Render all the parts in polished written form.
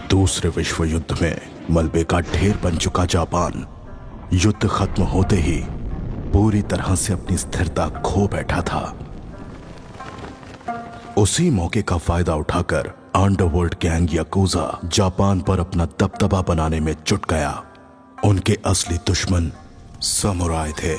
दूसरे विश्व युद्ध में मलबे का ढेर बन चुका जापान युद्ध खत्म होते ही पूरी तरह से अपनी स्थिरता खो बैठा था। उसी मौके का फायदा उठाकर अंडरवर्ल्ड गैंग याकुजा जापान पर अपना दबदबा बनाने में जुट गया। उनके असली दुश्मन समुराय थे।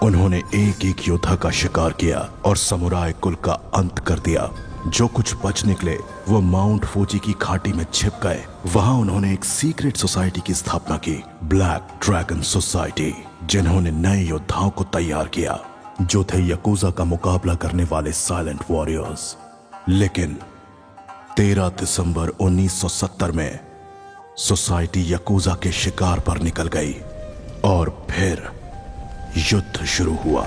उन्होंने एक एक योद्धा का शिकार किया और समुराय कुल का अंत कर दिया। जो कुछ बच निकले वो माउंट फूजी की घाटी में छिप गए। वहां उन्होंने एक सीक्रेट सोसाइटी की स्थापना की, ब्लैक ड्रैगन सोसाइटी, जिन्होंने नए योद्धाओं को तैयार किया जो थे याकुजा का मुकाबला करने वाले साइलेंट वॉरियर्स। लेकिन 13 दिसंबर 1970 में सोसाइटी याकुजा के शिकार पर निकल गई और फिर युद्ध शुरू हुआ।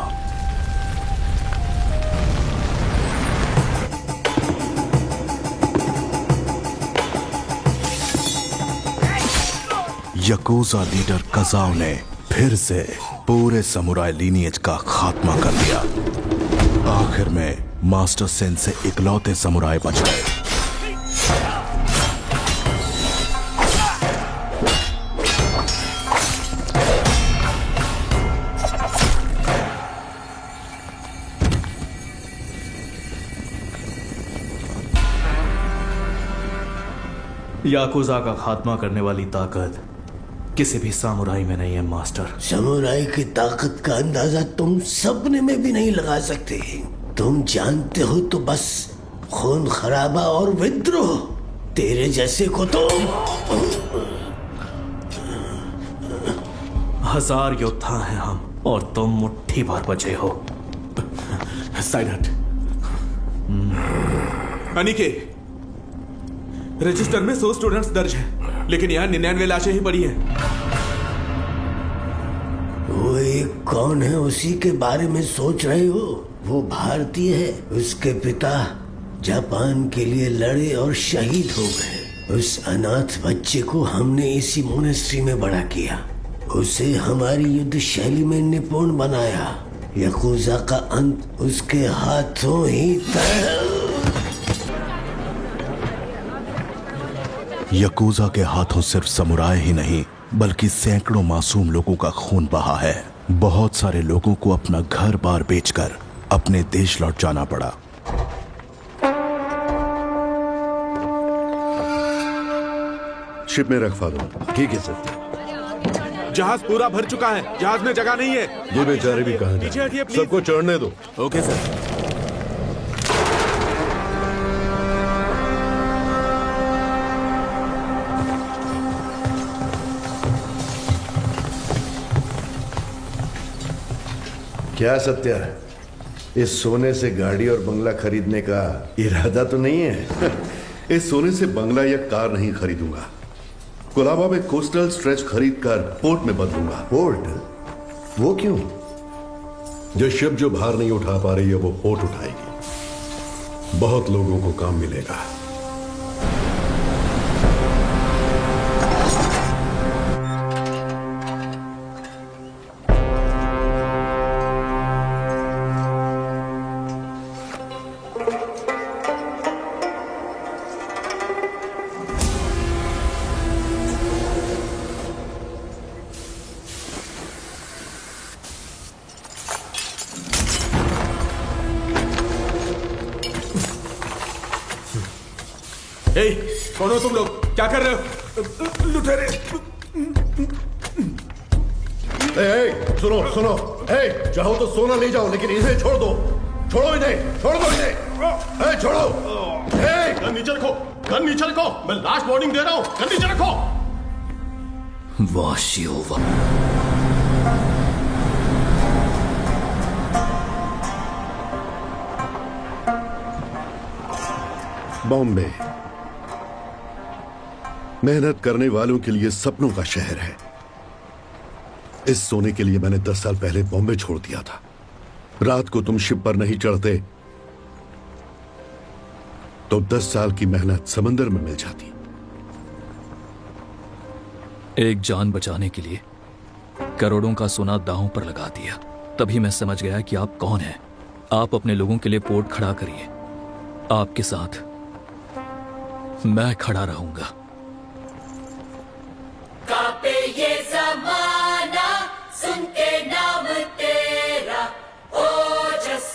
याकुजा लीडर कजाओ ने फिर से पूरे समुराय लीनिएज का खात्मा कर दिया। आखिर में मास्टर सेन से इकलौते समुराय बच गए। याकुजा का खात्मा करने वाली ताकत किसी भी सामुराई में नहीं है मास्टर। समुराई की ताकत का अंदाजा तुम सपने में भी नहीं लगा सकते। तुम जानते हो तो बस खून खराबा और विद्रोह। तेरे जैसे को तो 1000 योद्धा हैं हम और तुम मुट्ठी भर बचे हो। साइड हट। अनिके, रजिस्टर में 100 स्टूडेंट्स दर्ज हैं, लेकिन यहाँ 99 लाशें ही पड़ी हैं। वो एक कौन है उसी के बारे में सोच रहे हो? वो भारतीय है। उसके पिता जापान के लिए लड़े और शहीद हो गए। उस अनाथ बच्चे को हमने इसी मोनेस्ट्री में बड़ा किया। उसे हमारी युद्ध शैली में निपुण बनाया। याकुजा का अंत उसके हाथों ही तय। याकुजा के हाथों सिर्फ समुराय ही नहीं बल्कि सैकड़ों मासूम लोगों का खून बहा है। बहुत सारे लोगों को अपना घर बार बेचकर अपने देश लौट जाना पड़ा। शिप में रख फादर। ठीक है सर। जहाज पूरा भर चुका है, जहाज में जगह नहीं है। ये बेचारे भी कहां पीछे हटिए हैं? प्लीज। सबको चढ़ने दो। Okay sir. क्या सत्या, इस सोने से गाड़ी और बंगला खरीदने का इरादा तो नहीं है? इस सोने से बंगला या कार नहीं खरीदूंगा। कोलाबा में कोस्टल स्ट्रेच खरीद कर पोर्ट में बदलूंगा। पोर्ट? वो क्यों? जो शिप जो भार नहीं उठा पा रही है वो पोर्ट उठाएगी। बहुत लोगों को काम मिलेगा। कौन हो तुम लोग? क्या कर रहे हो? लुटेरे। सुनो सुनो, चाहो तो सोना ले जाओ लेकिन इन्हें छोड़ दो। छोड़ो इन्हें, छोड़ दो इन्हें। छोड़ो। गन नीचे रखो, गन नीचे रखो। मैं लास्ट वार्निंग दे रहा हूं, गन नीचे रखो। बॉम्बे मेहनत करने वालों के लिए सपनों का शहर है। इस सोने के लिए मैंने 10 साल पहले बॉम्बे छोड़ दिया था। रात को तुम शिप पर नहीं चढ़ते तो 10 साल की मेहनत समंदर में मिल जाती। एक जान बचाने के लिए करोड़ों का सोना दांव पर लगा दिया। तभी मैं समझ गया कि आप कौन हैं। आप अपने लोगों के लिए पोर्ट खड़ा करिए। आपके साथ मैं खड़ा रहूंगा। कांपे ये ज़माना सुन के नाम तेरा, ओजस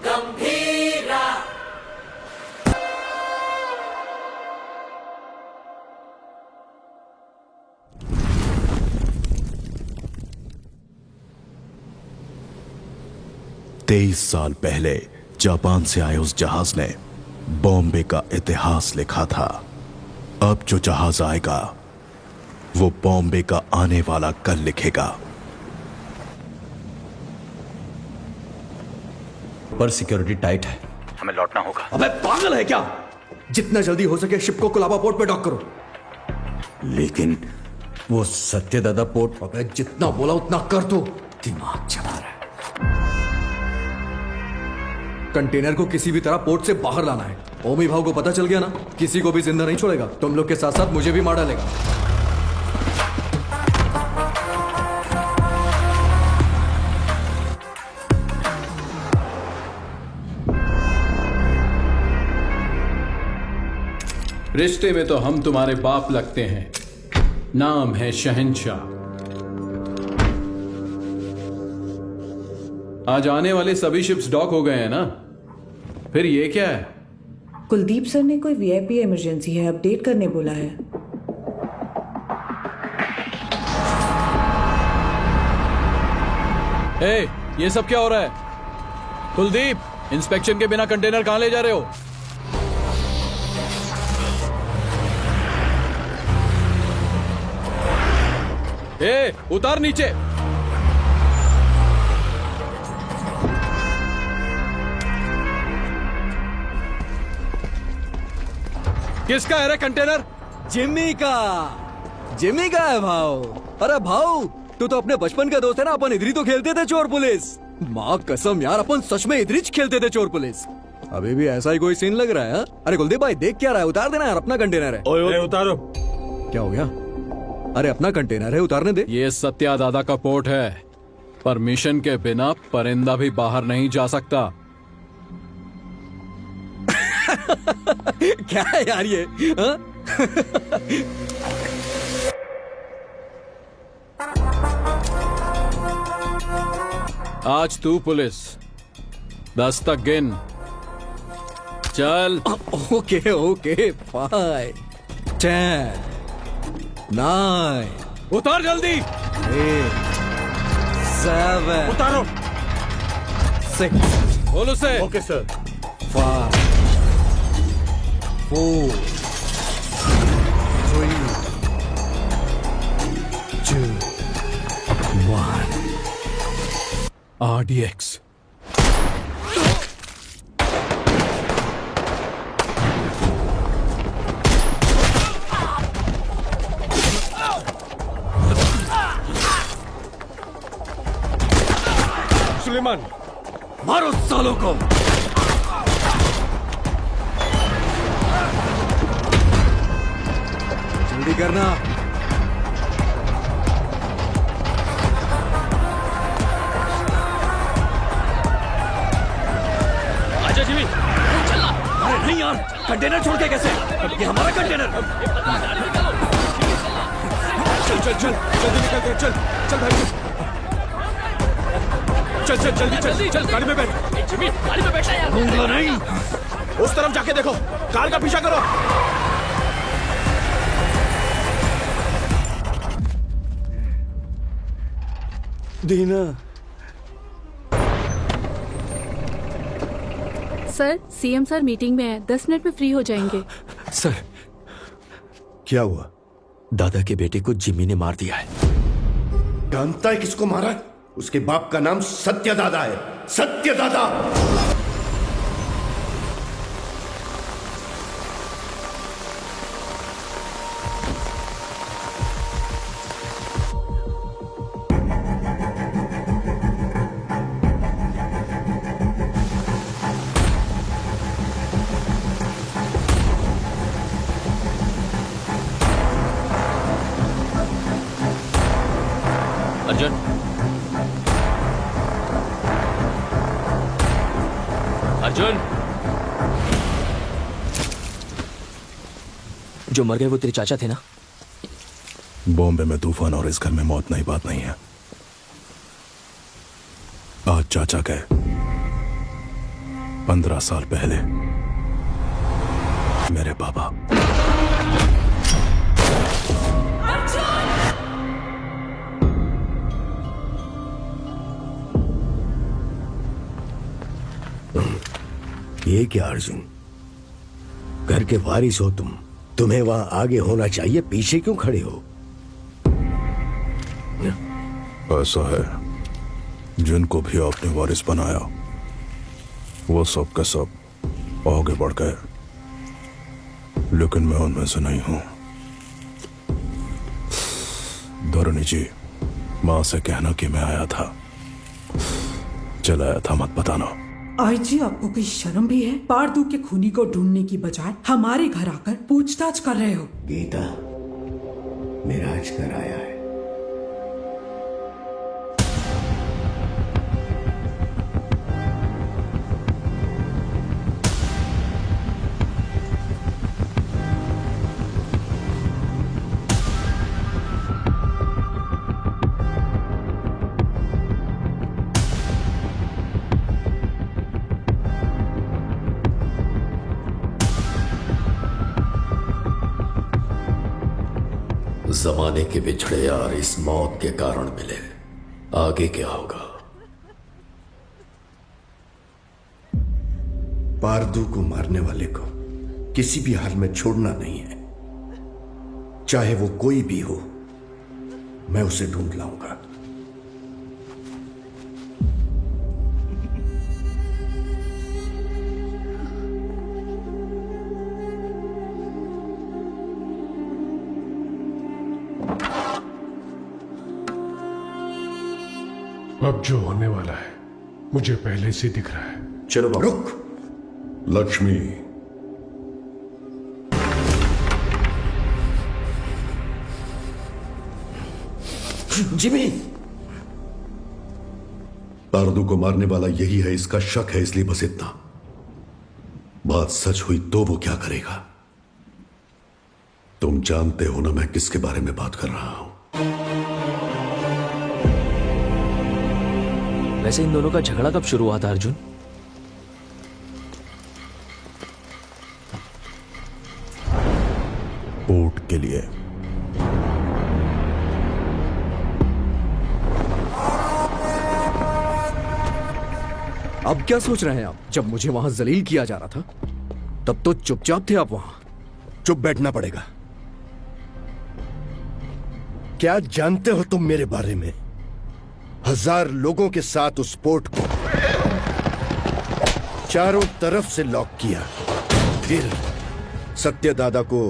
गंभीरा। तेईस साल पहले जापान से आए उस जहाज ने बॉम्बे का इतिहास लिखा था। अब जो जहाज आएगा वो बॉम्बे का आने वाला कल लिखेगा। पर सिक्योरिटी टाइट है, हमें लौटना होगा। अबे पागल है क्या? जितना जल्दी हो सके शिप को कोलाबा पोर्ट पे डॉक करो। लेकिन वो सत्यदादा पोर्ट। अबे जितना बोला उतना कर दो। दिमाग चला रहा है। कंटेनर को किसी भी तरह पोर्ट से बाहर लाना है। ओमी भाव को पता चल गया ना, किसी को भी जिंदा नहीं छोड़ेगा। तुम लोग के साथ साथ मुझे भी मार डालेगा। रिश्ते में तो हम तुम्हारे बाप लगते हैं, नाम है शहंशाह। आज आने वाले सभी शिप्स डॉक हो गए हैं ना, फिर ये क्या है? कुलदीप सर ने कोई वीआईपी इमरजेंसी है अपडेट करने बोला है। ए, ये सब क्या हो रहा है? कुलदीप, इंस्पेक्शन के बिना कंटेनर कहां ले जा रहे हो? ए, उतार नीचे। किसका है रे कंटेनर? जिम्मी का है भाव। अरे भाव, तू तो अपने बचपन का दोस्त है ना। अपन इधर ही तो खेलते थे चोर पुलिस। माँ कसम यार, अपन सच में इधर ही खेलते थे चोर पुलिस। अभी भी ऐसा ही कोई सीन लग रहा है हा? अरे कुलदीप भाई देख क्या रहा है? उतार देना यार, अपना कंटेनर है। ओए उतारो। क्या हो गया? अरे अपना कंटेनर है, उतारने दे। ये सत्या दादा का पोर्ट है। परमिशन के बिना परिंदा भी बाहर नहीं जा सकता। क्या है यार ये हा? आज तू पुलिस 10 तक गिन। चल। ओके ओके, 5 10 9 उतार जल्दी। 8 7 उतारो। 6 बोल उसे। Okay sir. 5 4 3 2 1 RDX। सुलेमान, मारो सालों को। जल्दी करना। आजा जिमी। अरे नहीं यार, कंटेनर छोड़ के कैसे? ये हमारा कंटेनर। चल चल चल, जल्दी निकल के चल। चल भाई चल चल, जल्दी चल चल, गाड़ी में बैठ। जिमी, गाड़ी में बैठा यार। दूंगा नहीं। उस तरफ जाके देखो, कार का पीछा करो। दीना, सर, सीएम सर मीटिंग में है, 10 मिनट में फ्री हो जाएंगे। सर, क्या हुआ? दादा के बेटे को जिम्मी ने मार दिया है। जानता है किसको मारा? उसके बाप का नाम सत्यदादा है। सत्यदादा। अर्जुन, अर्जुन, जो मर गए वो तेरे चाचा थे ना? बॉम्बे में तूफान और इस घर में मौत नई बात नहीं है। आज चाचा गए, 15 साल पहले मेरे पापा। ये क्या अर्जुन, घर के वारिस हो तुम, तुम्हें वहां आगे होना चाहिए, पीछे क्यों खड़े हो? ऐसा है, जिनको भी आपने वारिस बनाया वो सब का सब आगे बढ़ गए, लेकिन मैं उनमें से नहीं हूं। धरणी जी, मां से कहना कि मैं आया था, चलाया था, मत बताना। आई जी, आपको कोई शर्म भी है? पारदू के खूनी को ढूंढने की बजाय हमारे घर आकर पूछताछ कर रहे हो। गीता, मेरा आज घर आया है। जमाने के बिछड़े यार इस मौत के कारण मिले, आगे क्या होगा? पारदू को मारने वाले को किसी भी हाल में छोड़ना नहीं है, चाहे वो कोई भी हो। मैं उसे ढूंढ लाऊंगा। अब जो होने वाला है मुझे पहले से दिख रहा है। चलो बाबू। रुक। लक्ष्मी, जिमी, पारदू को मारने वाला यही है, इसका शक है, इसलिए बस इतना। बात सच हुई तो वो क्या करेगा? तुम जानते हो ना मैं किसके बारे में बात कर रहा हूं। वैसे इन दोनों का झगड़ा कब शुरू हुआ था अर्जुन? पोर्ट के लिए। अब क्या सोच रहे हैं आप? जब मुझे वहां जलील किया जा रहा था तब तो चुपचाप थे आप वहां। चुप बैठना पड़ेगा। क्या जानते हो तुम मेरे बारे में? 1000 लोगों के साथ उस पोर्ट को चारों तरफ से लॉक किया, फिर सत्यदादा को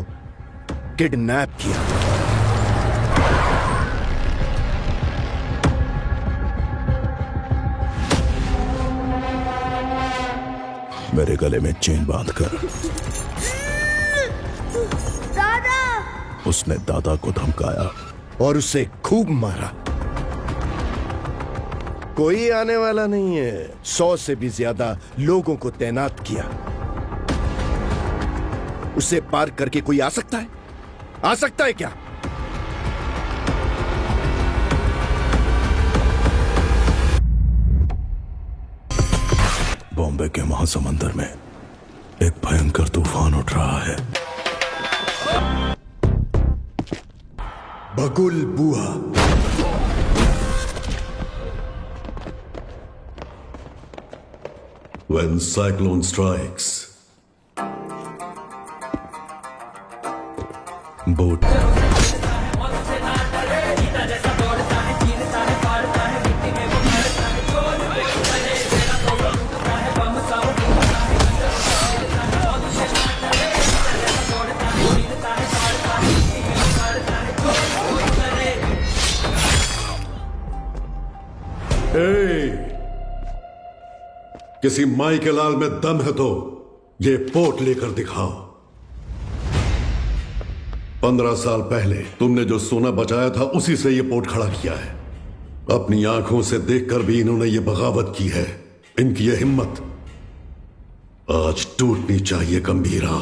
किडनैप किया। मेरे गले में चेन बांधकर दादा! उसने दादा को धमकाया और उसे खूब मारा। कोई आने वाला नहीं है। 100 से भी ज्यादा लोगों को तैनात किया। उसे पार करके कोई आ सकता है? आ सकता है क्या? बॉम्बे के महासमुंदर में एक भयंकर तूफान उठ रहा है। बगुल बुआ। When cyclone strikes, बोट किसी माई के लाल में दम है तो ये पोर्ट लेकर दिखाओ। 15 साल पहले तुमने जो सोना बचाया था उसी से ये पोर्ट खड़ा किया है। अपनी आंखों से देखकर भी इन्होंने ये बगावत की है। इनकी ये हिम्मत आज टूटनी चाहिए। गंभीरा,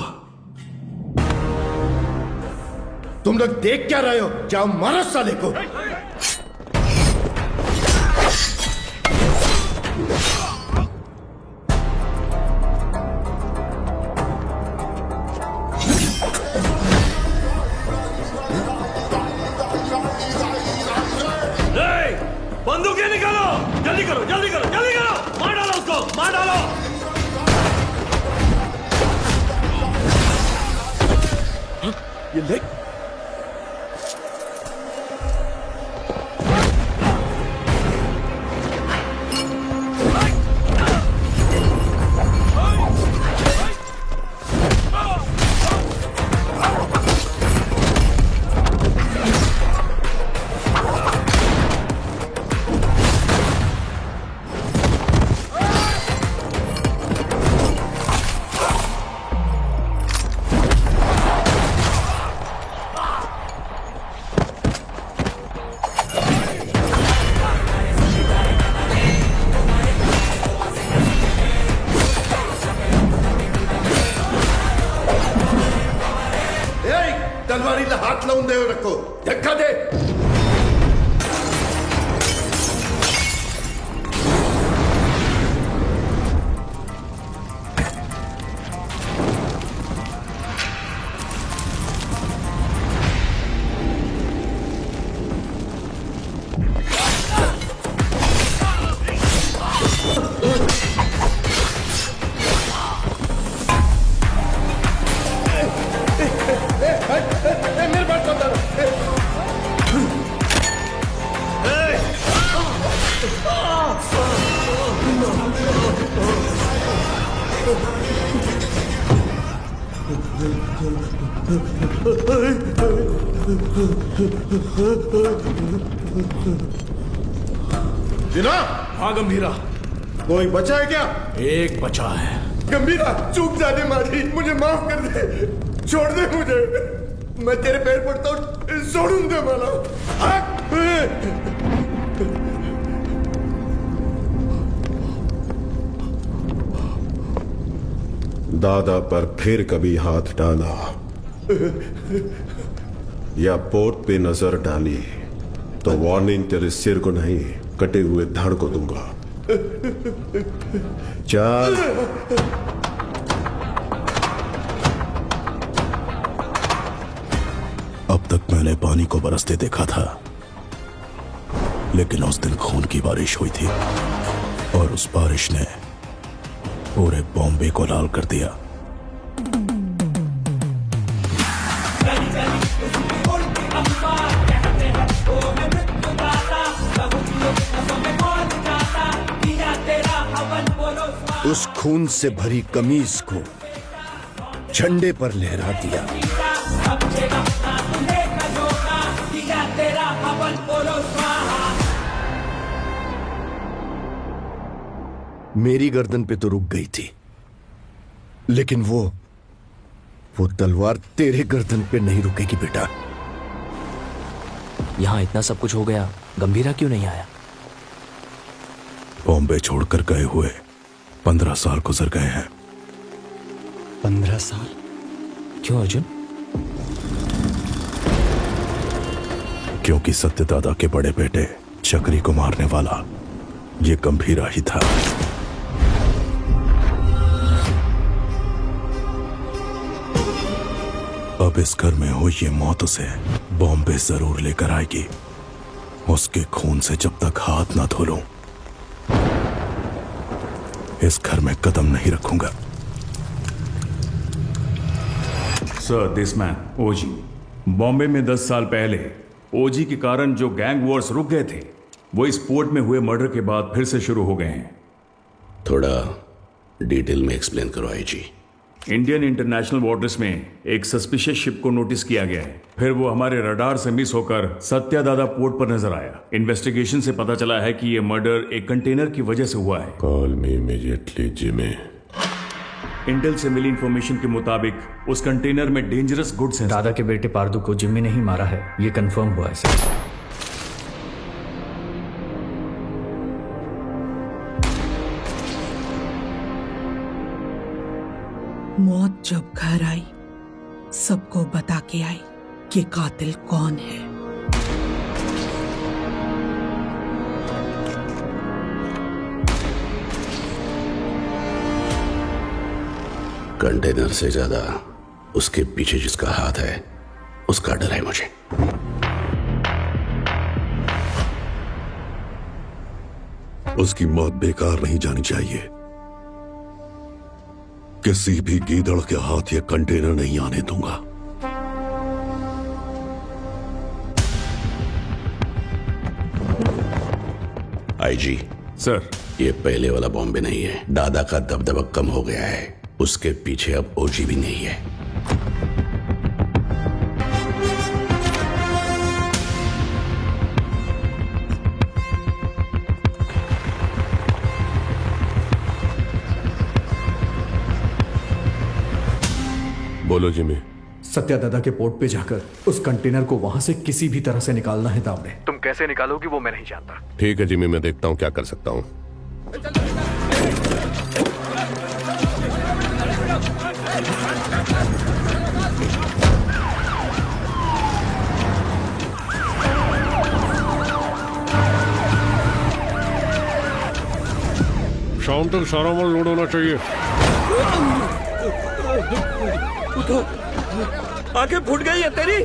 तुम लोग देख क्या रहे हो? जाओ मारो साले को। बंदूकें निकालो, जल्दी करो, जल्दी करो, जल्दी करो, मार डालो उसको, मार डालो। ये ले। तलवारीला हात लावून देऊ नको, धक्का दे। मेरे पास जीना। हाँ गंभीरा, कोई बचा है क्या? एक बचा है। गंभीरा चूक जाने मारी, मुझे माफ कर दे, छोड़ दे मुझे, मैं तेरे पैर पड़ता हूँ, छोड़ूं दे मला। दादा पर फिर कभी हाथ डाला या पोर्ट पे नजर डाली तो वार्निंग तेरे सिर को नहीं, कटे हुए धड़ को दूंगा। चल। अब तक मैंने पानी को बरसते देखा था, लेकिन उस दिन खून की बारिश हुई थी और उस बारिश ने पूरे बॉम्बे को लाल कर दिया। उस खून से भरी कमीज को झंडे पर लहरा दिया। मेरी गर्दन पे तो रुक गई थी, लेकिन वो तलवार तेरे गर्दन पे नहीं रुकेगी बेटा। यहाँ इतना सब कुछ हो गया, गंभीरा क्यों नहीं आया? बॉम्बे छोड़कर गए हुए 15 साल गुजर गए हैं। 15 साल? क्यों अर्जुन? क्योंकि सत्यदादा के बड़े बेटे चक्री को मारने वाला ये गंभीरा ही था। अब इस घर में हुई ये मौत उसे बॉम्बे जरूर लेकर आएगी। उसके खून से जब तक हाथ ना धो लूं, इस घर में कदम नहीं रखूंगा। सर, दिस मैन ओजी। बॉम्बे में 10 साल पहले ओजी के कारण जो गैंग वॉर्स रुक गए थे, वो इस पोर्ट में हुए मर्डर के बाद फिर से शुरू हो गए हैं। थोड़ा डिटेल में एक्सप्लेन करो आईजी। इंडियन इंटरनेशनल वाटर्स में एक सस्पिशियस शिप को नोटिस किया गया है। फिर वो हमारे रडार से मिस होकर सत्यादादा पोर्ट पर नजर आया। इन्वेस्टिगेशन से पता चला है कि ये मर्डर एक कंटेनर की वजह से हुआ है। Call me immediately Jimmy. Intel से मिली इंफॉर्मेशन के मुताबिक उस कंटेनर में डेंजरस गुड्स हैं। दादा के बेटे पारदू को जिम्मी ने ही मारा है, ये कंफर्म हुआ है सर। मौत जब घर आई सबको बता के आई, कि कातिल कौन है। कंटेनर से ज्यादा उसके पीछे जिसका हाथ है उसका डर है मुझे। उसकी मौत बेकार नहीं जानी चाहिए। किसी भी गीदड़ के हाथ ये कंटेनर नहीं आने दूंगा। आईजी सर, ये पहले वाला बॉम्बे नहीं है। दादा का दबदबा कम हो गया है, उसके पीछे अब ओजी भी नहीं है। बोलो जिमी। सत्या दादा के पोर्ट पे जाकर उस कंटेनर को वहां से किसी भी तरह से निकालना है दामड़े। तुम कैसे निकालोगी वो मैं नहीं जानता। ठीक है जिमी, मैं देखता हूँ क्या कर सकता हूँ। शाम तक सारा माल लोड होना चाहिए। आंखें फूट गई है तेरी।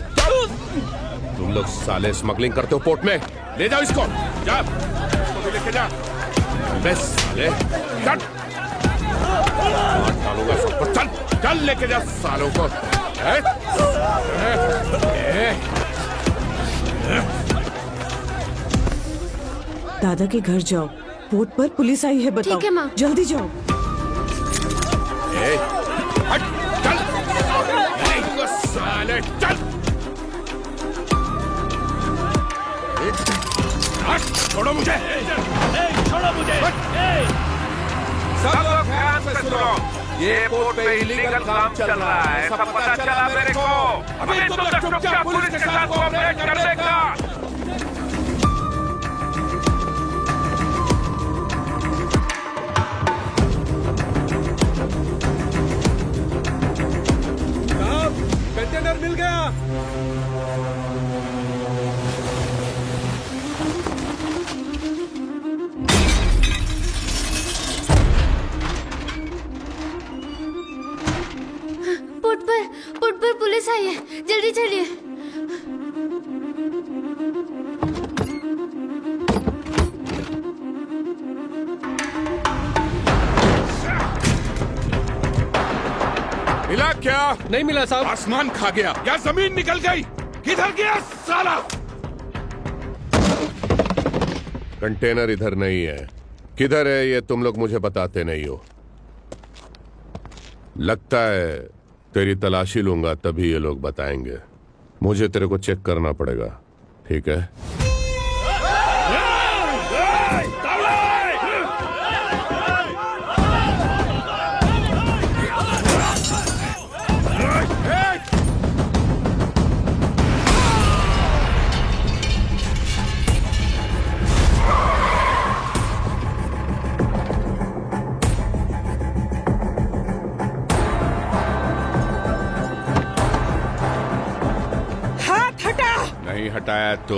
तुम लोग साले स्मगलिंग करते हो पोर्ट में। ले जाओ इसको, जा इसको भी लेके जा। बस साले चल, मार डालूंगा सबको। चल चल लेके जा सालों को। दादा के घर जाओ, पोर्ट पर पुलिस आई है, बताओ। ठीक है माँ। जल्दी जाओ। हट, चल साले, चल। छोड़ो मुझे, छोड़ो मुझे। सब लोग ध्यान से सुनो। ये पोर्ट पे इलीगल काम चल रहा है, सब पता चला मेरे को। अभी तुम लोग चुपचाप पुलिस के साथ कोऑपरेट करने का। कंटेनर मिल गया। पोर्ट पर पुलिस आई है, जल्दी चलिए। मिला क्या? नहीं मिला साहब। आसमान खा गया या जमीन निकल गई? किधर गया साला? कंटेनर इधर नहीं है। किधर है ये तुम लोग मुझे बताते नहीं हो। लगता है तेरी तलाशी लूंगा तभी ये लोग बताएंगे। मुझे तेरे को चेक करना पड़ेगा, ठीक है? नहीं हटाया तो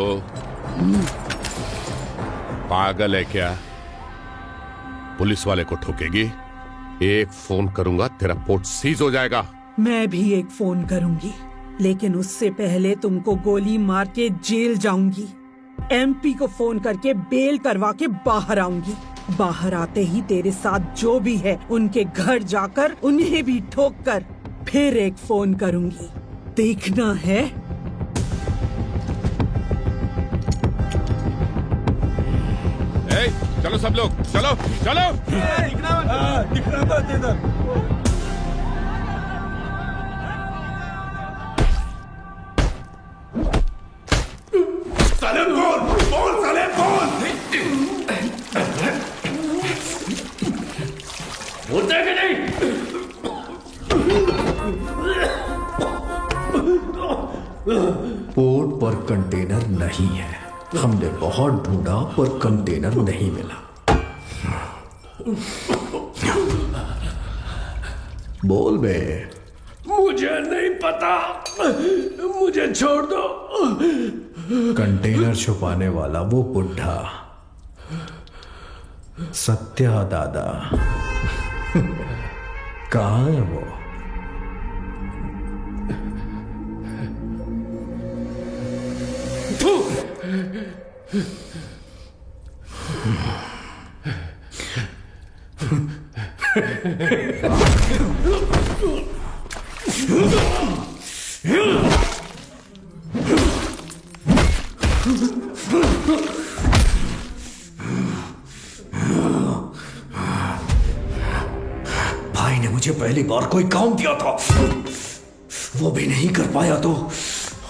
पागल है क्या? पुलिस वाले को ठोकेगी? एक फोन करूंगा तेरा पोर्ट सीज हो जाएगा। मैं भी एक फोन करूंगी, लेकिन उससे पहले तुमको गोली मार के जेल जाऊंगी। एमपी को फोन करके बेल करवा के बाहर आऊंगी। बाहर आते ही तेरे साथ जो भी है उनके घर जाकर उन्हें भी ठोक कर फिर एक फोन करूंगी। देखना है। चलो सब लोग, चलो चलो। दिखना मत इधर। साले बोल साले बोल। बोलते कि नहीं? पोर्ट पर कंटेनर नहीं है। हमने बहुत ढूंढा पर कंटेनर नहीं मिला। बोल बे। मुझे मुझे नहीं पता, मुझे छोड़ दो। कंटेनर छुपाने वाला वो बुढ़ा सत्या दादा कहाँ है वो? भाई ने मुझे पहली बार कोई काम दिया था, वो भी नहीं कर पाया तो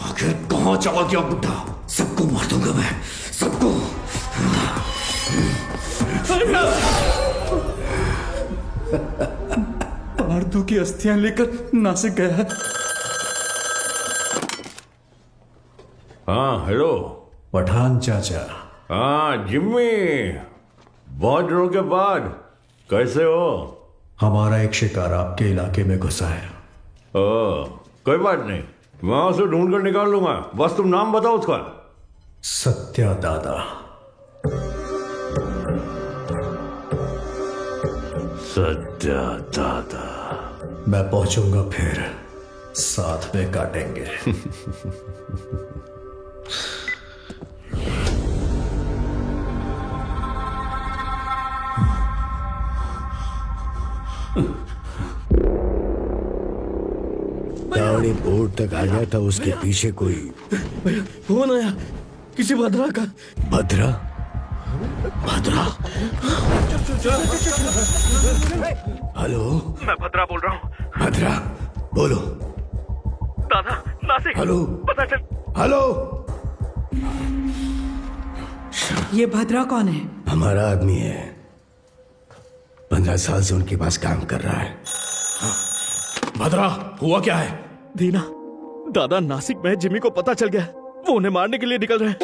आखिर कहां चला गया बुढ़ा? सबको मार दूंगा मैं, सबको। पार्थो की अस्थियां लेकर नासिक गया है। हाँ हेलो पठान चाचा। हाँ जिम्मी, बहुत दिनों के बाद कैसे हो? हमारा एक शिकार आपके इलाके में घुसा है। कोई बात नहीं, मैं उसे ढूंढ कर निकाल लूंगा, बस तुम नाम बताओ उसका। सत्या दादा। सत्या दादा। मैं पहुंचूंगा फिर साथ में काटेंगे। गाड़ी बोर्ड तक आ गया था, उसके पीछे कोई फोन आया किसी भद्रा का। भद्रा? भद्रा? हेलो, मैं भद्रा बोल रहा हूँ। भद्रा बोलो। दादा नासिक, हेलो, पता चल। हेलो। ये भद्रा कौन है? हमारा आदमी है, 15 साल से उनके पास काम कर रहा है। भद्रा हुआ क्या है? दीना, दादा नासिक में जिमी को पता चल गया, वो उन्हें मारने के लिए निकल रहे हैं।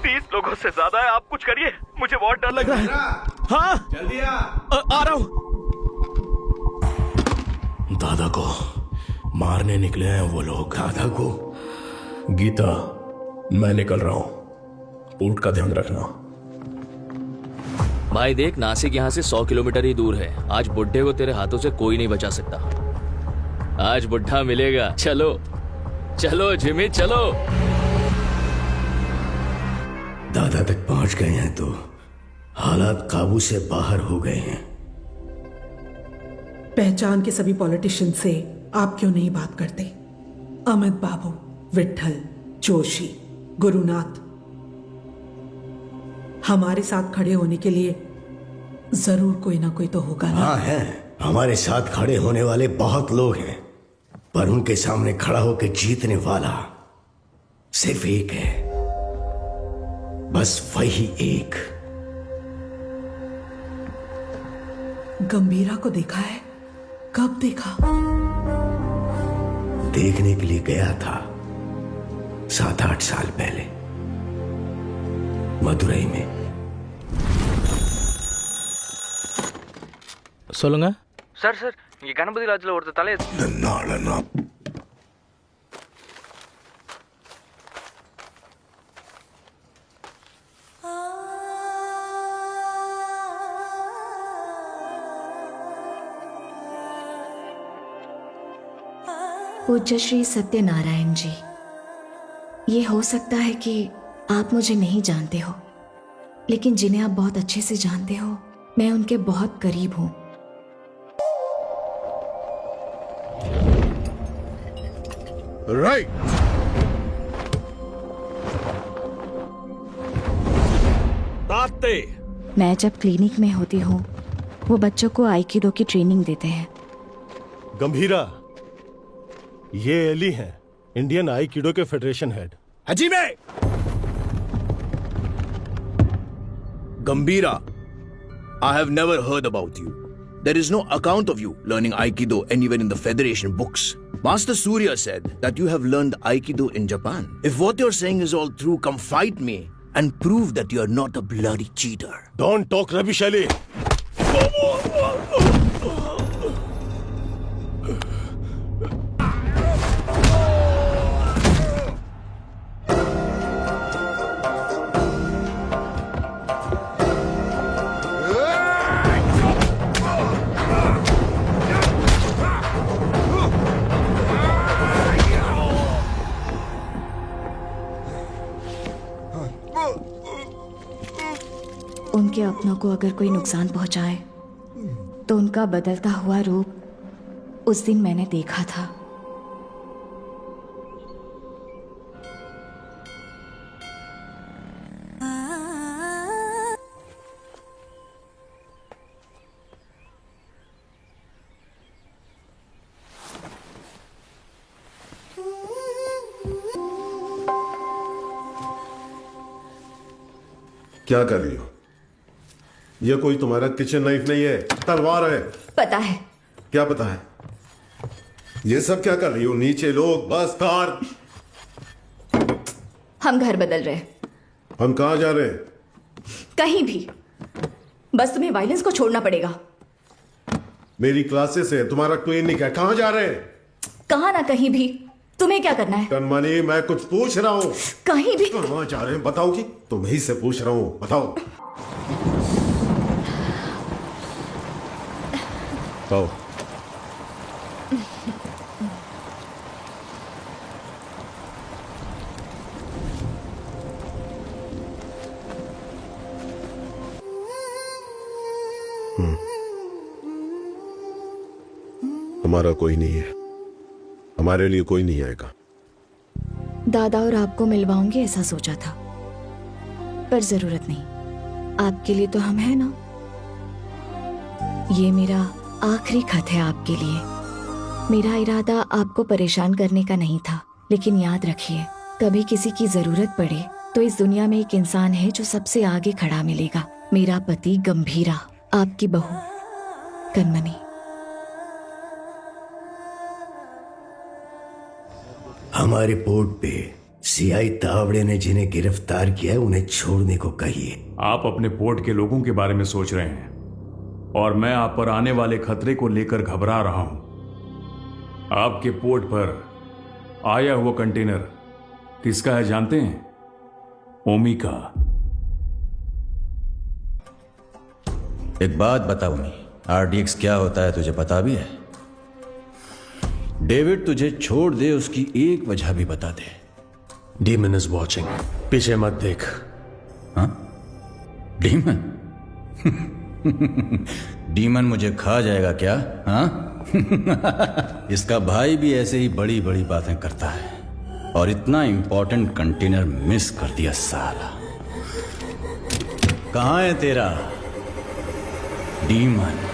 30 लोगों से ज्यादा है, आप कुछ करिए, मुझे बहुत डर लग रहा है। हाँ जल्दी आ रहा हूँ। दादा को मारने निकले हैं वो लोग। दादा को? गीता, मैं निकल रहा हूं, ऊंट का ध्यान रखना। भाई देख, नासिक यहाँ से 100 किलोमीटर ही दूर है। आज बुड्ढे को तेरे हाथों से कोई नहीं बचा सकता। आज बुड्ढा मिलेगा। चलो चलो जिमी चलो। दादा तक पहुंच गए हैं तो हालात काबू से बाहर हो गए हैं। पहचान के सभी पॉलिटिशियन से आप क्यों नहीं बात करते? अमित बाबू, विट्ठल, जोशी, गुरुनाथ, हमारे साथ खड़े होने के लिए जरूर कोई ना कोई तो होगा ना? हाँ है, हमारे साथ खड़े होने वाले बहुत लोग हैं, पर उनके सामने खड़ा होकर जीतने वाला सिर्फ एक है, बस वही एक। गंभीरा को देखा है? कब देखा? देखने के लिए गया था 7-8 साल पहले मदुरई में। சொல்லுங்க சார் சார் இங்க கணபதி லாட்ஜ்ல ஒருத்தர் தலையை पूज्य श्री सत्यनारायण जी, ये हो सकता है कि आप मुझे नहीं जानते हो, लेकिन जिन्हें आप बहुत अच्छे से जानते हो, मैं उनके बहुत करीब हूं। राइट। मैं जब क्लिनिक में होती हूँ, वो बच्चों को आइकिडो की ट्रेनिंग देते हैं। गंभीरा, ये एली हैं, इंडियन आइकिडो के federation head. Hajime Gambhira, I have never heard about you. There is no account of you learning Aikido anywhere in the Federation books. Master Surya said that you have learned Aikido in Japan. If what you're saying is all true, come fight me and prove that you're not a bloody cheater. Don't talk rubbish, Ali. के अपनों को अगर कोई नुकसान पहुंचाए तो उनका बदलता हुआ रूप उस दिन मैंने देखा था। क्या कर रही हो? यह कोई तुम्हारा किचन नाइफ नहीं है, तलवार है। पता है। क्या पता है? ये सब क्या कर रही हो? नीचे लोग, बस, कार। हम घर बदल रहे हैं। हम कहाँ जा रहे हैं? कहीं भी, बस तुम्हें वायलेंस को छोड़ना पड़ेगा। मेरी क्लासेस है, तुम्हारा क्लिनिक है, कहाँ जा रहे हैं? कहाँ ना कहीं भी, तुम्हें क्या करना है? कनमनी, मैं कुछ पूछ रहा हूँ। कहीं भी। कहाँ जा रहे हैं बताओगी? तुम्हीं से पूछ रहा हूँ, बताओ। आओ। हमारा कोई नहीं है, हमारे लिए कोई नहीं आएगा। दादा और आपको मिलवाऊंगी ऐसा सोचा था, पर जरूरत नहीं। आपके लिए तो हम हैं ना। ये मेरा आखिरी खत है आपके लिए। मेरा इरादा आपको परेशान करने का नहीं था, लेकिन याद रखिए, कभी किसी की जरूरत पड़े तो इस दुनिया में एक इंसान है जो सबसे आगे खड़ा मिलेगा। मेरा पति गंभीरा, आपकी बहू कनमनी। हमारे पोर्ट पे सीआई तावड़े ने जिन्हें गिरफ्तार किया है उन्हें छोड़ने को कहिए। आप अपने पोर्ट के लोगों के बारे में सोच रहे हैं और मैं आप पर आने वाले खतरे को लेकर घबरा रहा हूं। आपके पोर्ट पर आया हुआ कंटेनर किसका है जानते हैं? ओमी का। एक बात बता ओमी, आरडीएक्स क्या होता है तुझे पता भी है? डेविड तुझे छोड़ दे उसकी एक वजह भी बता दे। डीमन इज वॉचिंग, पीछे मत देख। हाँ? डीमन? डीमन मुझे खा जाएगा क्या? हाँ? इसका भाई भी ऐसे ही बड़ी बड़ी बातें करता है और इतना इंपॉर्टेंट कंटेनर मिस कर दिया साला। कहां है तेरा डीमन?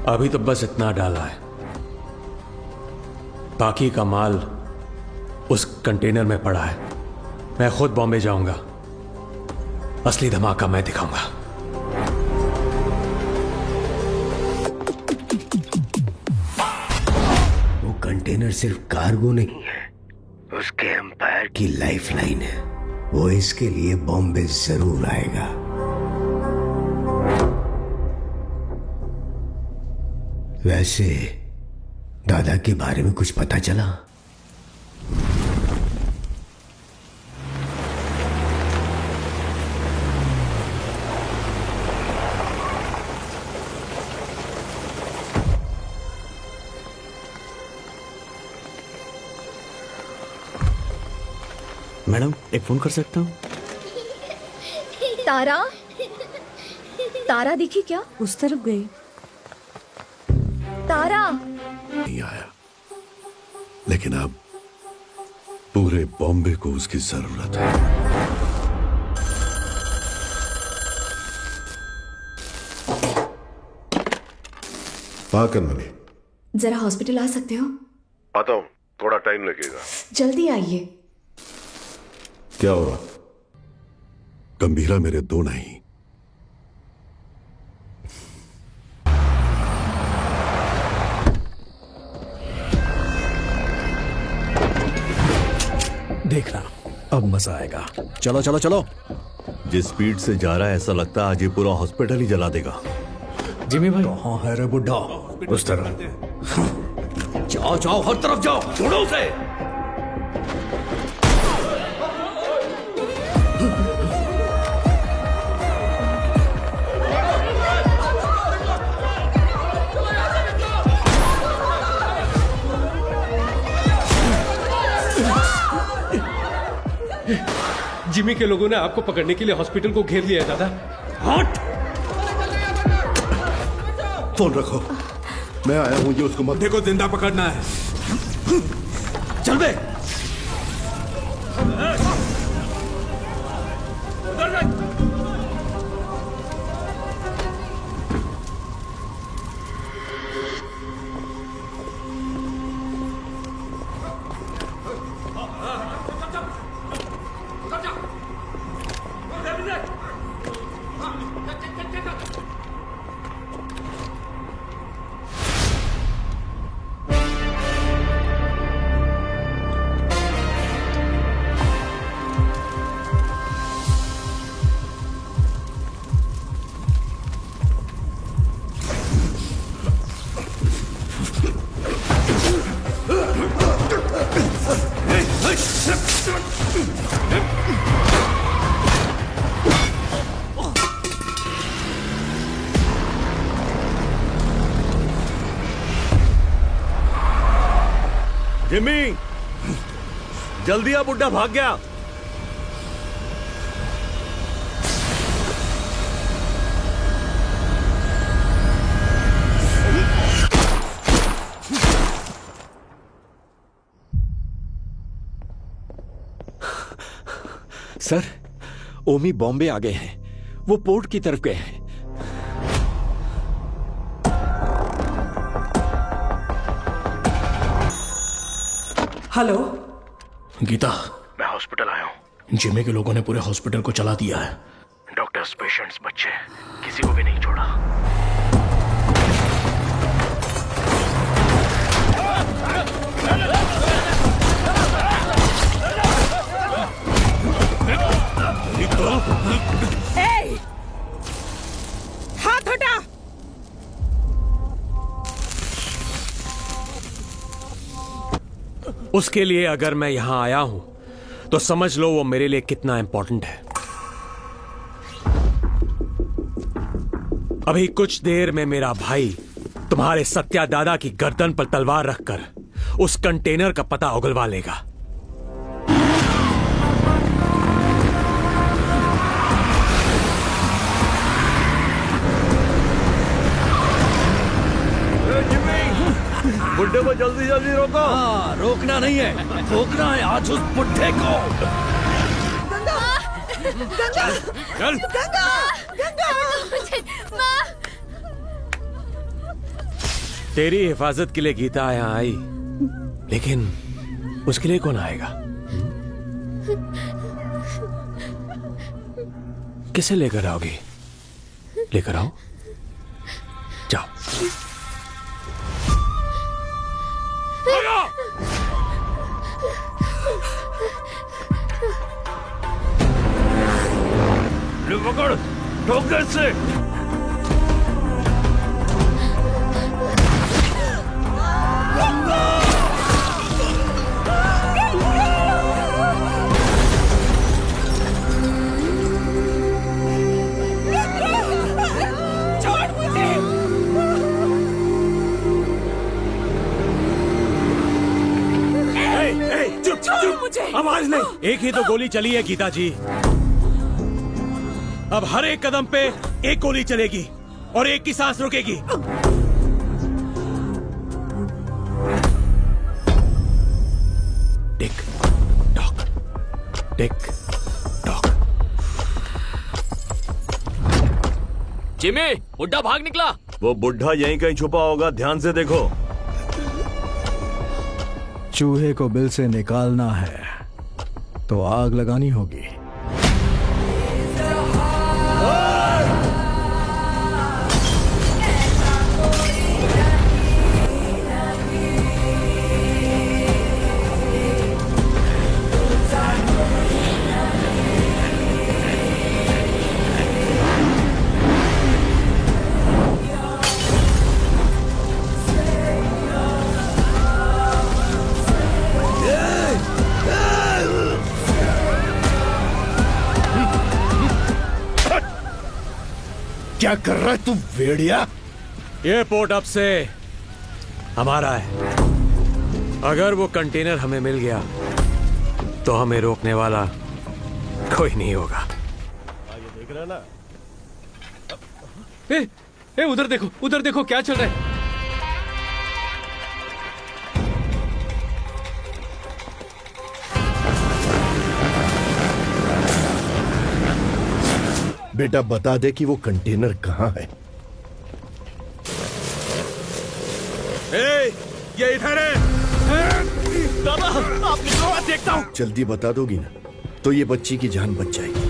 अभी तो बस इतना डाला है, बाकी का माल उस कंटेनर में पड़ा है। मैं खुद बॉम्बे जाऊंगा, असली धमाका मैं दिखाऊंगा। वो कंटेनर सिर्फ कार्गो नहीं है, उसके एम्पायर की लाइफलाइन है। वो इसके लिए बॉम्बे जरूर आएगा। वैसे दादा के बारे में कुछ पता चला? मैडम एक फोन कर सकता हूँ? तारा, तारा दिखी क्या? उस तरफ गई। तारा नहीं आया, लेकिन अब पूरे बॉम्बे को उसकी जरूरत है। हाँ कनमनी, जरा हॉस्पिटल आ सकते हो? आता हूं, थोड़ा टाइम लगेगा। जल्दी आइए। क्या हुआ? गंभीरा मेरे दो नहीं। देखना अब मजा आएगा। चलो चलो चलो। जिस स्पीड से जा रहा है ऐसा लगता है आज ये पूरा हॉस्पिटल ही जला देगा। जिमी भाई कहाँ है रे बुड्ढा? उस तरफ जाओ जाओ, हर तरफ जाओ, छोड़ो उसे। जिमी के लोगों ने आपको पकड़ने के लिए हॉस्पिटल को घेर लिया है दादा। हट! फोन रखो, मैं आया हूं, ये उसको मत देखो, जिंदा पकड़ना है। चल बे। जिमी, जल्दी आ, बुड्ढा भाग गया। सर, ओमी बॉम्बे आ गए हैं। वो पोर्ट की तरफ गए हैं। हेलो गीता, मैं हॉस्पिटल आया हूँ। जिमी के लोगों ने पूरे हॉस्पिटल को चला दिया है। डॉक्टर्स, पेशेंट्स, बच्चे, किसी को भी नहीं छोड़ा। हाथ हटा। उसके लिए अगर मैं यहां आया हूं तो समझ लो वो मेरे लिए कितना इंपॉर्टेंट है। अभी कुछ देर में मेरा भाई तुम्हारे सत्या दादा की गर्दन पर तलवार रखकर उस कंटेनर का पता उगलवा लेगा। बुड्ढे को जल्दी जल्दी रोको। हाँ, रोकना नहीं है, रोकना है आज उस बुड्ढे को। गंगा, गंगा, चल। गंगा, गंगा, माँ। तेरी हिफाजत के लिए गीता यहाँ आई, लेकिन उसके लिए कौन आएगा? किसे लेकर आओगी? लेकर आओ, जाओ। पकड़, ठोक दे इससे। छोड़ मुझे। चुप चुप, मुझे आवाज नहीं। एक ही तो गोली चली है गीता जी। अब हर एक कदम पे एक गोली चलेगी और एक की सांस रुकेगी। Tick tock, tick tock. Jimmy, बुड्ढा भाग निकला। वो बुड्ढा यहीं कहीं छुपा होगा, ध्यान से देखो। चूहे को बिल से निकालना है तो आग लगानी होगी। क्या कर रहा है तू भेड़िया? ये पोर्ट अब से हमारा है। अगर वो कंटेनर हमें मिल गया तो हमें रोकने वाला कोई नहीं होगा। देख रहा ना? ए, उधर देखो क्या चल रहा है। बेटा बता दे कि वो कंटेनर कहाँ है। ये इधर है। दादा आप निकलो, मैं देखता हूँ। जल्दी बता दोगी ना तो ये बच्ची की जान बच जाएगी,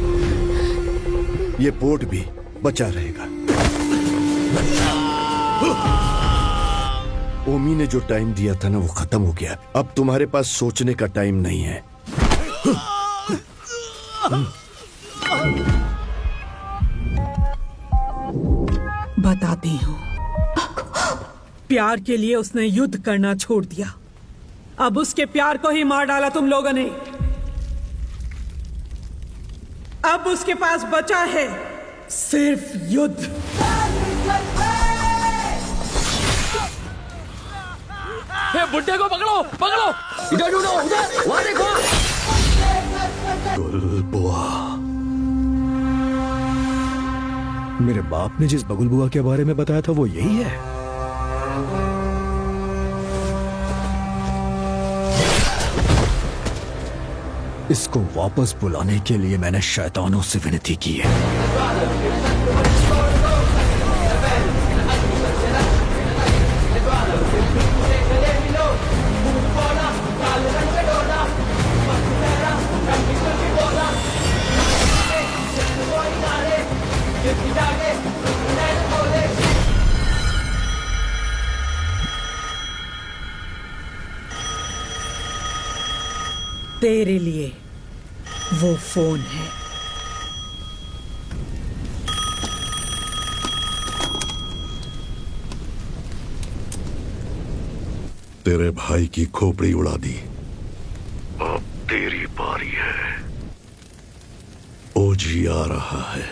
ये पोर्ट भी बचा रहेगा। ओमी ने जो टाइम दिया था ना वो खत्म हो गया। अब तुम्हारे पास सोचने का टाइम नहीं है। बताती हूँ, प्यार के लिए उसने युद्ध करना छोड़ दिया। अब उसके प्यार को ही मार डाला तुम लोगों ने। अब उसके पास बचा है सिर्फ युद्ध। बुड्ढे को पकड़ो। इधर ढूंढो, उधर, वहां देखो। बुआ, मेरे बाप ने जिस बगुल बुआ के बारे में बताया था वो यही है। इसको वापस बुलाने के लिए मैंने शैतानों से विनती की है। तेरे लिए वो फोन है। तेरे भाई की खोपड़ी उड़ा दी, अब तेरी बारी है। ओजी आ रहा है।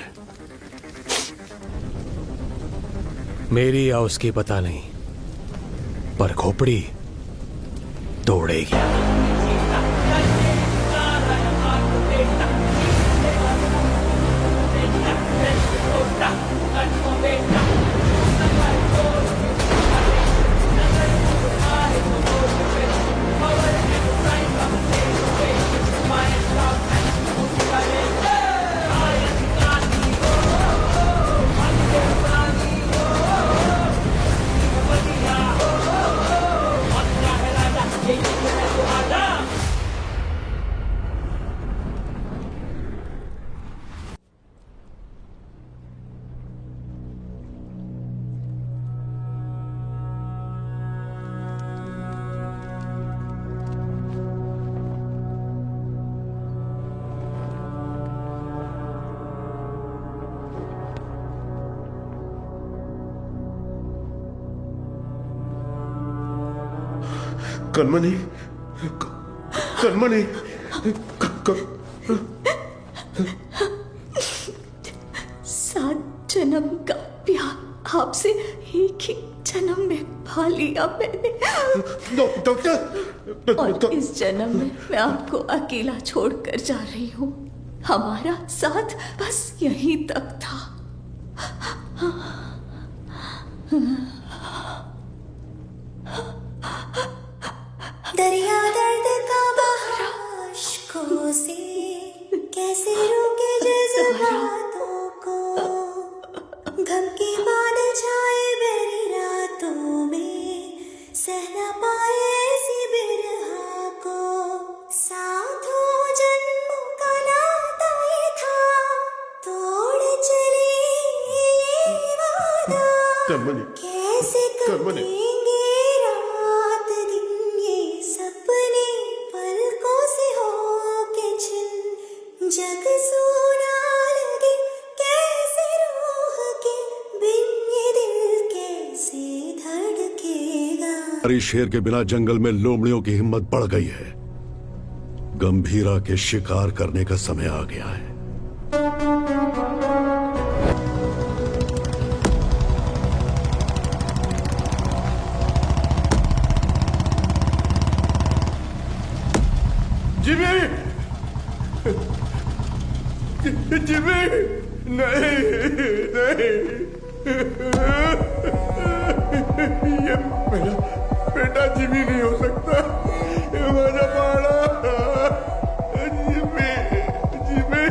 मेरी या उसकी पता नहीं, पर खोपड़ी तोड़ेगी। कनमनी, कनमनी, सात जन्म का प्यार आपसे एक ही जन्म में पा लिया मैंने। डॉक्टर, और इस जन्म में मैं आपको अकेला छोड़कर जा रही हूँ। हमारा साथ बस यहीं तक था। दरिया दर्द का बहाशकों से कैसे रोके जज्बातों को, गम के बादल छाए बेरी रातों में, सह न पाए ऐसी बिरहा को। साथों जन्मों का नाता ये था, तोड़ चले ये वादा। कैसे कटेंगे रात दिन ये सपने पलकों से हो के छिन। जग सोना लगे कैसे रूह के बिन, ये दिल कैसे धड़केगा। हरी शेर के बिना जंगल में लोमड़ियों की हिम्मत बढ़ गई है। गंभीरा के शिकार करने का समय आ गया है। ये मेरा बेटा जिमी नहीं हो सकता, ये मेरा बाड़ा जिमी, जिमी।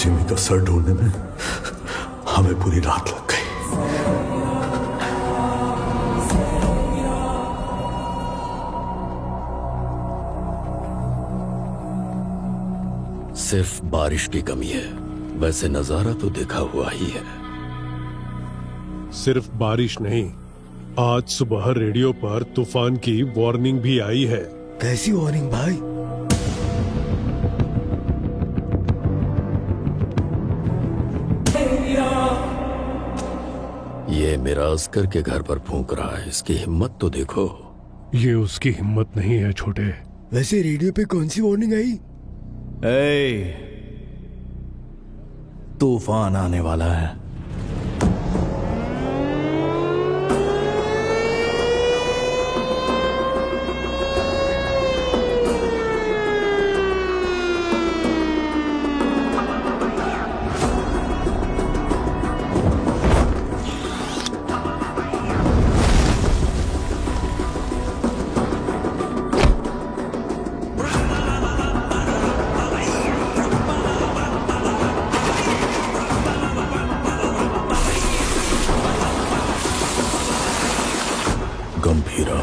जिमी का सर ढूंढने में हमें पूरी रात लग गई। सिर्फ बारिश की कमी है, वैसे नजारा तो देखा हुआ ही है। सिर्फ बारिश नहीं, आज सुबह रेडियो पर तूफान की वार्निंग भी आई है। कैसी वार्निंग भाई? ये मेरा अस्कर के घर पर फूंक रहा है, इसकी हिम्मत तो देखो। ये उसकी हिम्मत नहीं है छोटे। वैसे रेडियो पे कौन सी वार्निंग आई? तूफान आने वाला है। गंभीरा,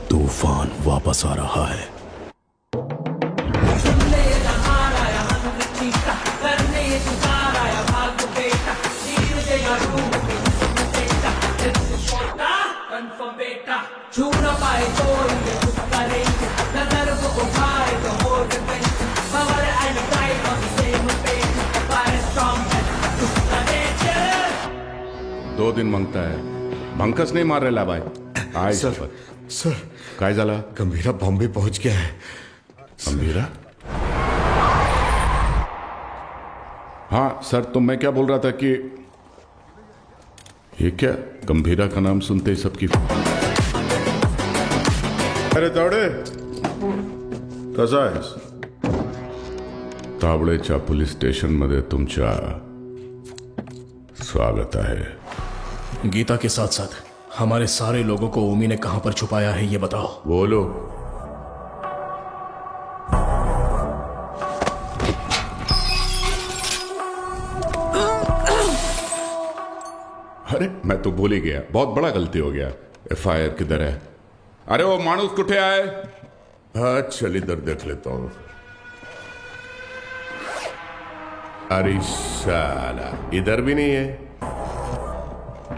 तूफान वापस आ रहा है। छू न पाए कोई ये कुछ करेंगे, नजर वो उठाए तो हो revenge, power and time on the same page, fire strong and nature. 2 दिन मांगता है, भंकस नहीं मार रहा भाई। आय सर, सर काय झाला? गंभीरा बॉम्बे पहुंच गया है। गंभीरा? हाँ सर, तो मैं क्या बोल रहा था कि ये क्या गंभीरा का नाम सुनते ही सबकी। अरे तावडे, कसा आहेस? तावडेच्या पोलीस स्टेशन मध्ये तुमच्या स्वागत आहे। गीता के साथ साथ हमारे सारे लोगों को ओमी ने कहां पर छुपाया है ये बताओ। बोलो। अरे मैं तो बोल ही गया, बहुत बड़ा गलती हो गया। एफआईआर किधर है? अरे वो मानुस कुठे आए? हाँ चल इधर देख लेता हूं। अरे साला इधर भी नहीं है।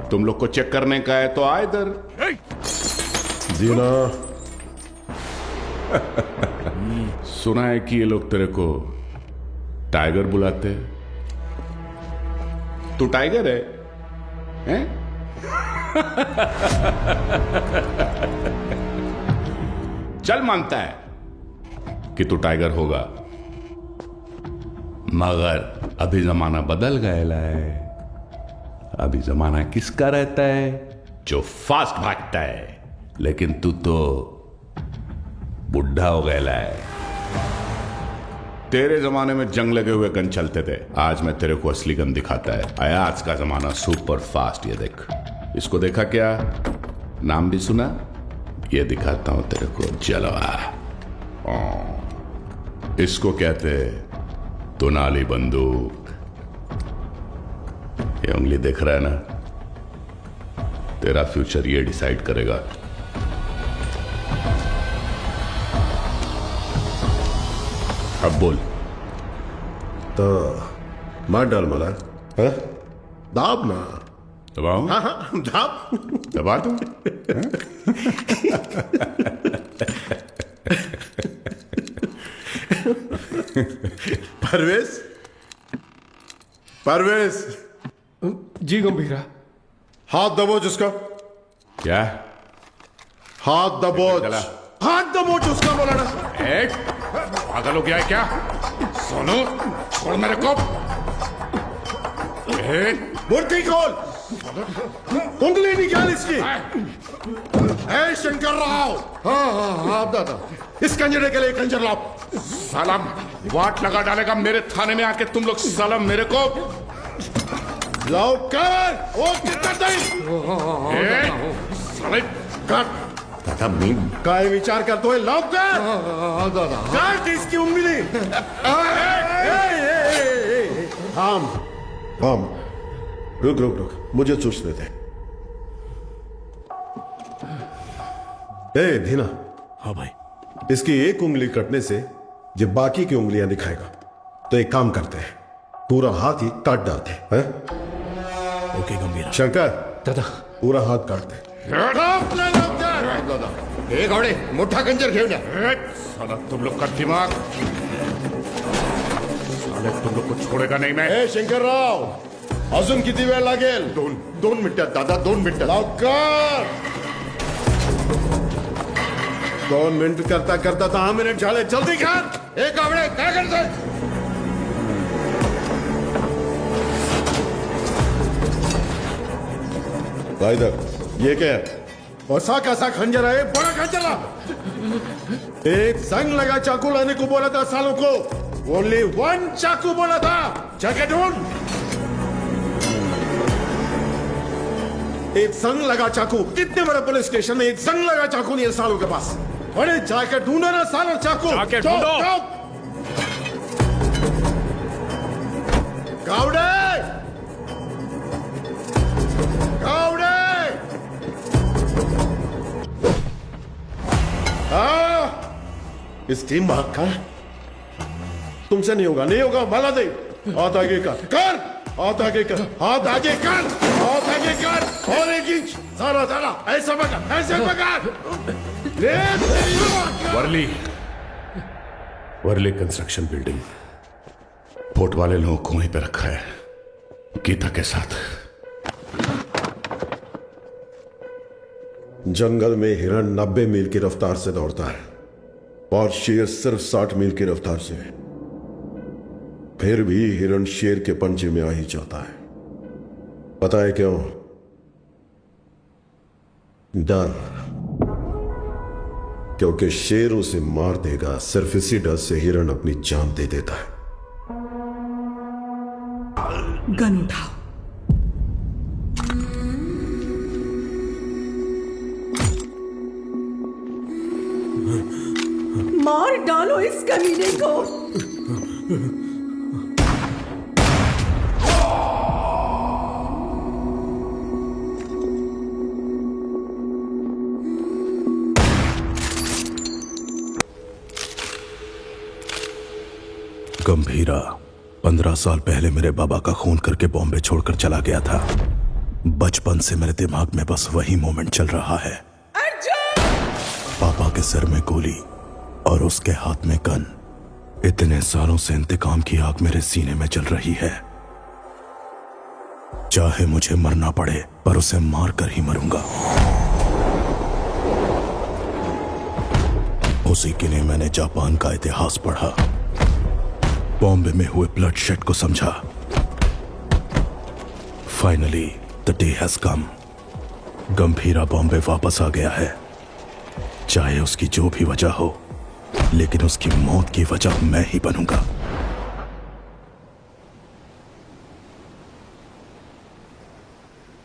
तुम लोग को चेक करने का है तो आ इधर। दीना सुना है कि ये लोग तेरे को टाइगर बुलाते हैं। तू टाइगर है, हैं? चल मानता है कि तू टाइगर होगा, मगर अभी जमाना बदल गया है। अभी जमाना किसका रहता है? जो फास्ट भागता है। लेकिन तू तो बुढ़ा हो गया है। तेरे जमाने में जंग लगे हुए गन चलते थे, आज मैं तेरे को असली गन दिखाता है। आज का जमाना सुपर फास्ट। ये देख, इसको देखा क्या? नाम भी सुना? ये दिखाता हूं तेरे को जलवा। इसको कहते दुनाली बंदूक। ये उंगली देख रहा है ना? तेरा फ्यूचर ये डिसाइड करेगा। अब बोल। तो मार डाल मला। हाँ? दाब ना। दबाऊं? हाँ हाँ दाब। दबा दूं? परवेज, परवेज। जी गंभीरा। हाथ दबोच उसका। क्या? हाथ दबोच। हाथ दबो उसका बोला ना। पागल हो गया है क्या? सोनू छोड़ मेरे को। मूर्ति खोल, उंगली निकाल इसकी। शंकर राव, हाँ दादा, इस कंजरे के लिए कंजर लाओ। सालम वाट लगा डालेगा मेरे थाने में आके तुम लोग। सालम मेरे को लाओ कर। ओ कितना साले काट। दादा मीन काय विचार करते हो? लाओ कर दादा, काट इसकी उंगली। हम रुक रुक रुक, मुझे सोचने दे। ए धीना। हाँ भाई। इसकी एक उंगली कटने से जब बाकी की उंगलियां दिखाएगा, तो एक काम करते हैं, पूरा हाथ ही काट डालते हैं। ओके गंभीरा। शंकर दादा पूरा हाथ काट दे। एक घोड़े मोटा कंजर घेऊन या। साला तुम लोग का दिमाग, साले तुम लोग को छोड़ेगा नहीं मैं। ए शंकर राव, अजून किती वेळ लागेल? दोन मिनिटात दादा, 2 मिनिटं। लवकर 2 मिनिट करता करता 10 मिनिट झाले, जल्दी कर। एक आवडे काय करतोय? इधर ये क्या है? ऐसा कैसा खंजर है? बड़ा खंजर ला। एक संग लगा चाकू लाने को बोला था सालों को, ओनली 1 चाकू बोला था। जाके ढूंढ। एक संग लगा चाकू, इतने बड़े पुलिस स्टेशन में एक संग लगा चाकू नहीं है सालों के पास। अरे जाके ढूंढो ना सालों चाकू। जाके ढूंढो। गावड़े, गावड़े। इस टीम भाग का तुमसे नहीं होगा, नहीं होगा। माला दे, हाथ आगे कर, हाथ आगे कर, हाथ आगे कर, हाथ आगे कर। और 1 इंच सारा सारा ऐसा पकड़, ऐसे पकड़। वर्ली कंस्ट्रक्शन बिल्डिंग, पोर्ट वाले लोगों को वहीं पे रखा है गीता के साथ। जंगल में हिरण 90 मील की रफ्तार से दौड़ता है और शेर सिर्फ 60 मील की रफ्तार से। फिर भी हिरण शेर के पंजे में आ ही जाता है। पता है क्यों? डर। क्योंकि शेर उसे मार देगा, सिर्फ इसी डर से हिरण अपनी जान दे देता है। गन उठाओ। मार डालो इस कमीने को। गंभीरा 15 साल पहले मेरे बाबा का खून करके बॉम्बे छोड़कर चला गया था। बचपन से मेरे दिमाग में बस वही मोमेंट चल रहा है। पापा के सिर में गोली और उसके हाथ में गन। इतने सालों से इंतकाम की आग मेरे सीने में जल रही है। चाहे मुझे मरना पड़े, पर उसे मार कर ही मरूंगा। उसी के लिए मैंने जापान का इतिहास पढ़ा, बॉम्बे में हुए ब्लडशेड को समझा। Finally the day has come. Gambhira Bombay वापस आ गया है। चाहे उसकी जो भी वजह हो, लेकिन उसकी मौत की वजह मैं ही बनूंगा।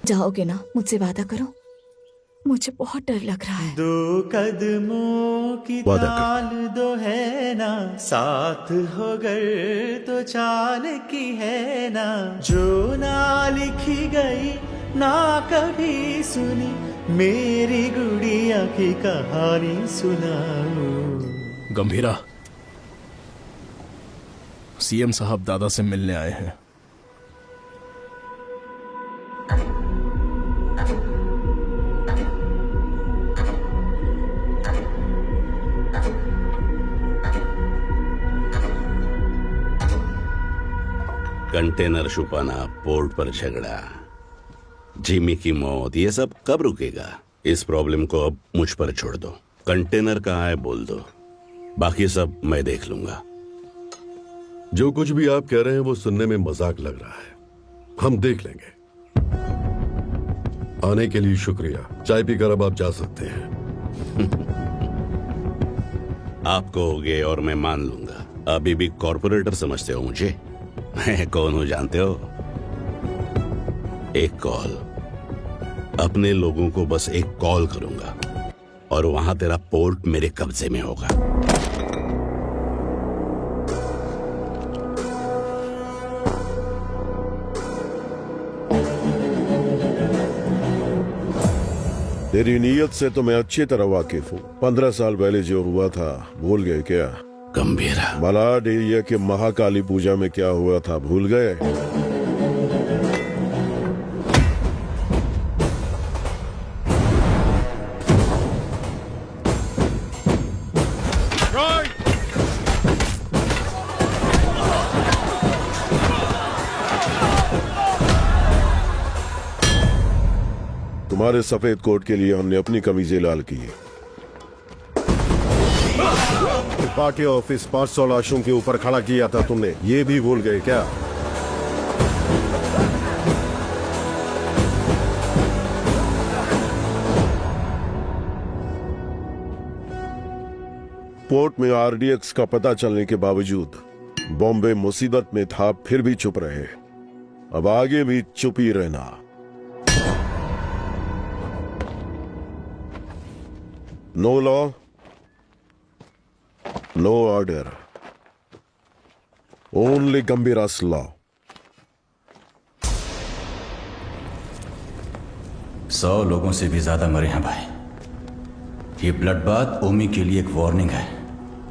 जाओगे ना? मुझसे वादा करो। मुझे बहुत डर लग रहा है। 2 कदमों की ताल दो है ना, साथ हो गर तो चाल की है ना, जो ना लिखी गई ना कभी सुनी, मेरी गुड़िया की कहानी सुनाओ। गंभीरा, सीएम साहब दादा से मिलने आए हैं। कंटेनर छुपाना, पोर्ट पर झगड़ा, जिमी की मौत, ये सब कब रुकेगा? इस प्रॉब्लम को अब मुझ पर छोड़ दो। कंटेनर कहाँ है बोल दो, बाकी सब मैं देख लूंगा। जो कुछ भी आप कह रहे हैं वो सुनने में मजाक लग रहा है, हम देख लेंगे। आने के लिए शुक्रिया। चाय पीकर अब आप जा सकते हैं। आप कहोगे और मैं मान लूंगा। अभी भी कॉर्पोरेटर समझते हो मुझे? मैं कौन हूं जानते हो? एक कॉल, अपने लोगों को बस एक कॉल करूंगा और वहां तेरा पोर्ट मेरे कब्जे में होगा। तेरी नीयत से तो मैं अच्छी तरह वाकिफ हूँ। 15 साल पहले जो हुआ था भूल गए क्या? गंभीरा। मलाड एरिया के महाकाली पूजा में क्या हुआ था भूल गए? तुम्हारे सफेद कोट के लिए हमने अपनी कमीजें लाल की। पार्टी ऑफिस 500 लाशों के ऊपर खड़ा किया था तुमने, ये भी भूल गए क्या? पोर्ट में आरडीएक्स का पता चलने के बावजूद बॉम्बे मुसीबत में था, फिर भी चुप रहे। अब आगे भी चुप ही रहना। No law, no order. Only Gambhira's law. 100 लोगों से भी ज्यादा मरे हैं भाई। ये ब्लड बात ओमी के लिए एक वार्निंग है।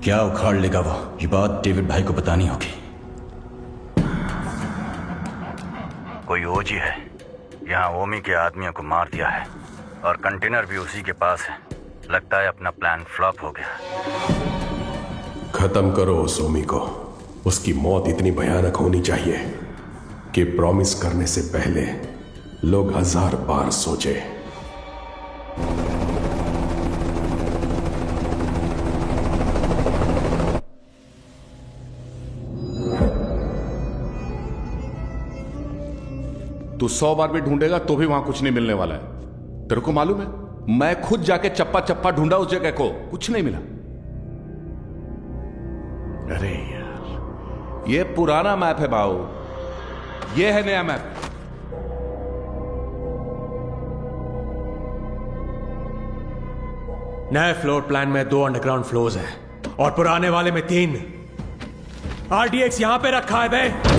क्या उखाड़ लेगा वो, ये बात डेविड भाई को बतानी होगी। कोई ओजी है यहाँ ओमी के आदमियों को मार दिया है और कंटेनर भी उसी के पास है। लगता है अपना प्लान फ्लॉप हो गया। खत्म करो उस ओमी को। उसकी मौत इतनी भयानक होनी चाहिए कि प्रॉमिस करने से पहले लोग 1000 बार सोचे। तू 100 बार भी ढूंढेगा तो भी वहां कुछ नहीं मिलने वाला है। तेरे को मालूम है, मैं खुद जाके चप्पा चप्पा ढूंढा उस जगह को, कुछ नहीं मिला। अरे यार, ये पुराना मैप है बाऊ, ये है नया मैप। नए फ्लोर प्लान में 2 अंडरग्राउंड फ्लोर्स हैं और पुराने वाले में 3। आरडीएक्स यहां पे रखा है बे।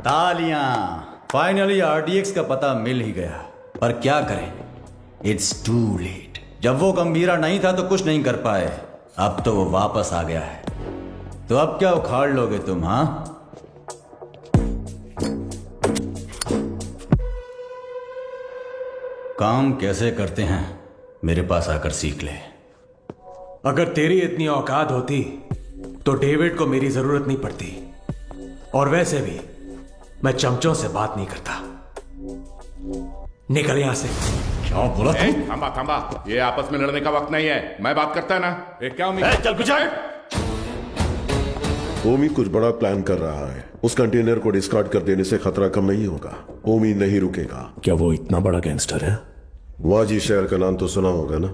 तालियां। फाइनली आरडीएक्स का पता मिल ही गया, पर क्या करें, इट्स टू लेट। जब वो गंभीरा नहीं था तो कुछ नहीं कर पाए, अब तो वो वापस आ गया है। तो अब क्या उखाड़ लोगे तुम? हाँ, काम कैसे करते हैं मेरे पास आकर सीख ले। अगर तेरी इतनी औकात होती तो डेविड को मेरी जरूरत नहीं पड़ती, और वैसे भी मैं चमचों से बात नहीं करता। निकल यहां से। क्या बोला तू? थांबा थांबा, ये आपस में लड़ने का वक्त नहीं है, मैं बात करता है ना। क्या उम्मीद? चल कुछ ओमी कुछ बड़ा प्लान कर रहा है। उस कंटेनर को डिस्कार्ड कर देने से खतरा कम नहीं होगा। ओमी नहीं रुकेगा। क्या वो इतना बड़ा गैंगस्टर है? वाजी शहर का नाम तो सुना होगा ना,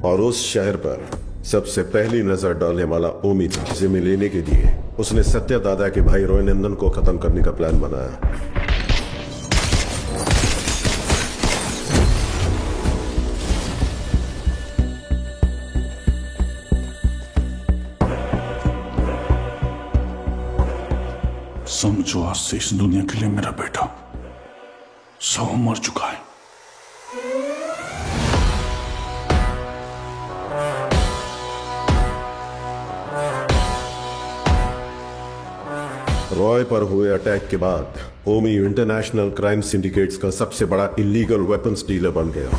और उस शहर पर सबसे पहली नजर डालने वाला ओमी था। जिम्मे लेने के लिए उसने सत्या दादा के भाई रॉय नंदन को खत्म करने का प्लान बनाया। समझो आज से इस दुनिया के लिए मेरा बेटा 100 मर चुका है। रॉय पर हुए अटैक के बाद ओमी इंटरनेशनल क्राइम सिंडिकेट्स का सबसे बड़ा इलीगल वेपन्स डीलर बन गया।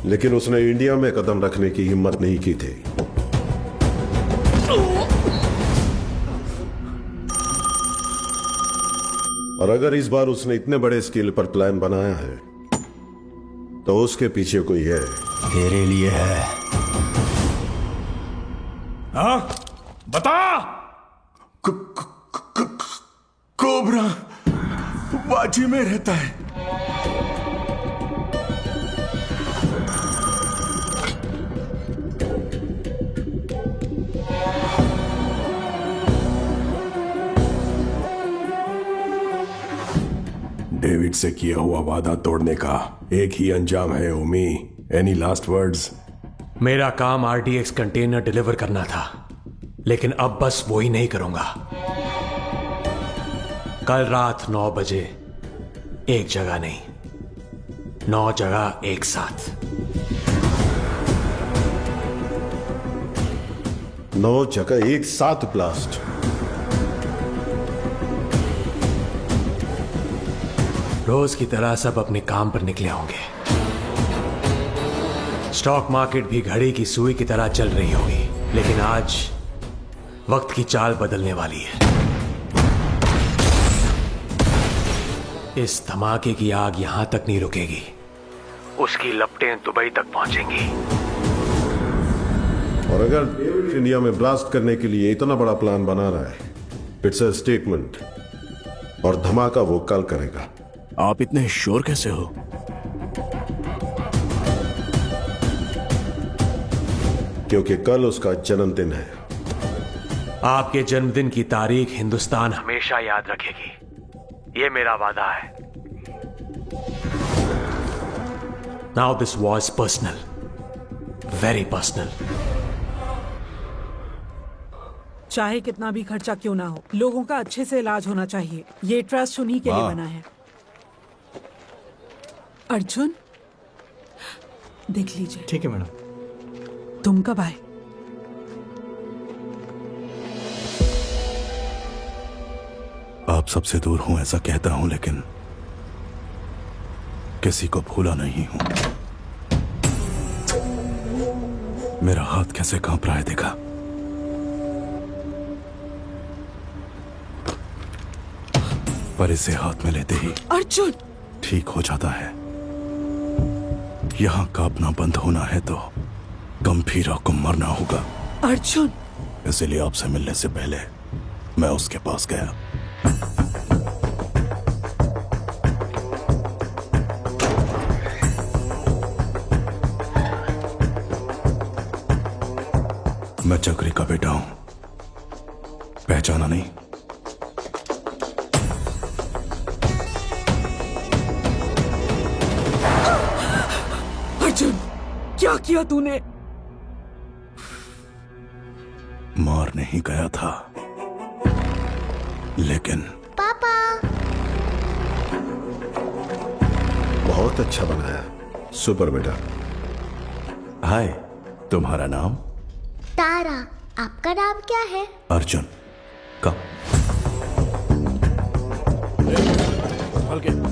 लेकिन उसने इंडिया में कदम रखने की हिम्मत नहीं की थी। और अगर इस बार उसने इतने बड़े स्केल पर प्लान बनाया है तो उसके पीछे कोई है। तेरे लिए है। हाँ बता। कोबरा बाजी में रहता है। डेविड से किया हुआ वादा तोड़ने का एक ही अंजाम है ओमी। Any last words? मेरा काम आरडीएक्स कंटेनर डिलीवर करना था, लेकिन अब बस वो ही नहीं करूंगा। कल रात 9 बजे एक जगह नहीं, 9 जगह एक साथ। 9 जगह एक साथ ब्लास्ट। रोज की तरह सब अपने काम पर निकले होंगे। स्टॉक मार्केट भी घड़ी की सुई की तरह चल रही होगी, लेकिन आज वक्त की चाल बदलने वाली है। इस धमाके की आग यहां तक नहीं रुकेगी, उसकी लपटें दुबई तक पहुंचेंगी। और अगर डेविड इंडिया में ब्लास्ट करने के लिए इतना बड़ा प्लान बना रहा है, इट्स अ स्टेटमेंट। और धमाका वो कल करेगा। आप इतने श्योर कैसे हो? क्योंकि कल उसका जन्मदिन है। आपके जन्मदिन की तारीख हिंदुस्तान हमेशा याद रखेगी, ये मेरा वादा है। Now this was personal, very personal. चाहे कितना भी खर्चा क्यों ना हो, लोगों का अच्छे से इलाज होना चाहिए। ये ट्रस्ट उन्हीं के लिए बना है। अर्जुन, देख लीजिए। ठीक है मैडम। तुम कब आए? आप सबसे दूर हूं ऐसा कहता हूं, लेकिन किसी को भूला नहीं हूं। मेरा हाथ कैसे कांप रहा है देखा? पर इसे हाथ में लेते ही अर्जुन ठीक हो जाता है। यहां कांपना बंद होना है तो गंभीरा को मरना होगा। अर्जुन, इसलिए आपसे मिलने से पहले मैं उसके पास गया। मैं चक्री का बेटा हूं, पहचाना नहीं? अर्जुन, क्या किया तूने? मार नहीं गया था, लेकिन पापा। बहुत अच्छा बनाया, सुपर बेटा। हाय, तुम्हारा नाम? तारा। आपका नाम क्या है? अर्जुन। का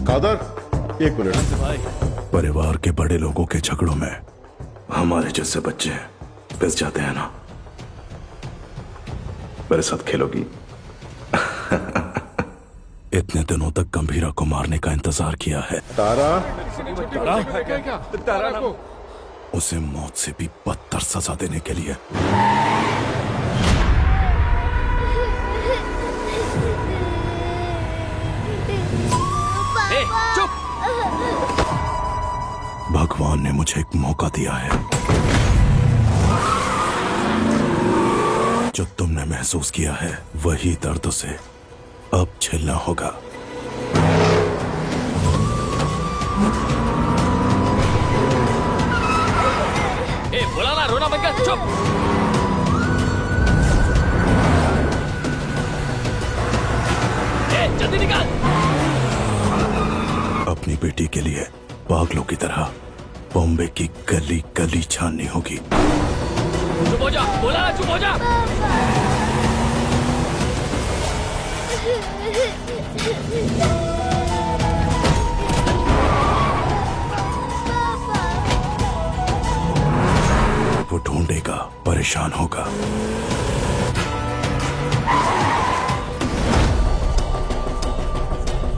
कादर, एक मिनट। परिवार के बड़े लोगों के झगड़ों में हमारे जैसे बच्चे पिस जाते हैं ना। मेरे साथ खेलोगी? इतने दिनों तक गंभीरा को मारने का इंतजार किया है। तारा, तारा को उसे मौत से भी बदतर सजा देने के लिए। चुप! भगवान ने मुझे एक मौका दिया है। जो तुमने महसूस किया है वही दर्द से अब झेलना होगा। बोला ना, रोना बंद कर, चुप! जल्दी निकाल। अपनी बेटी के लिए पागलों की तरह बॉम्बे की गली गली छाननी होगी। चुप हो जा, बोला ना चुप हो जा। वो ढूंढेगा, परेशान होगा।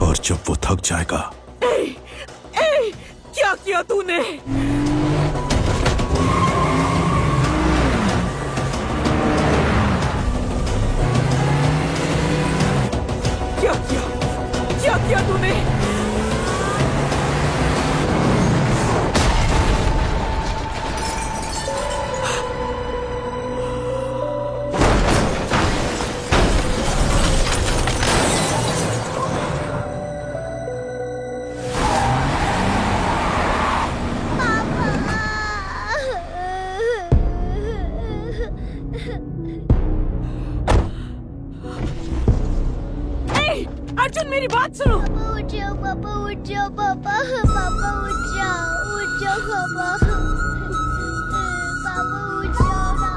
और जब वो थक जाएगा, क्या किया तूने? क्या किया तूने? अर्जुन मेरी बात सुनो। उठ जाओ पापा, उठ जाओ पापा, पापा उठ जाओ पापा, पापा उठ जाओ ना।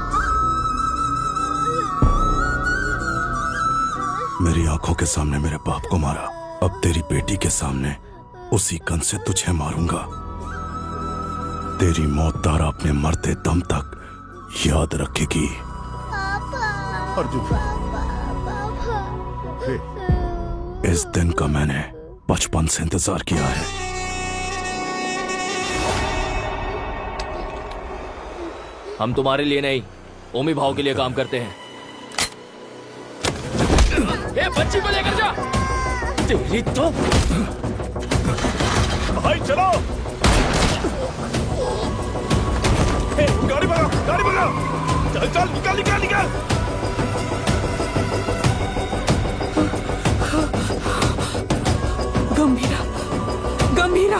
मेरी आंखों के सामने मेरे बाप को मारा, अब तेरी बेटी के सामने उसी गन से तुझे मारूंगा। तेरी मौत तारा अपने मरते दम तक याद रखेगी। अर्जुन, इस दिन का मैंने बचपन से इंतजार किया है। हम तुम्हारे लिए नहीं, ओमी भाव के लिए काम करते हैं। ए, बच्ची को लेकर जा। तेरी तो भाई चलो। ए, गाड़ी भगाओ, गाड़ी भगाओ। चल चल, निकाल निकाल निकाल। गंभीरा, गंभीरा।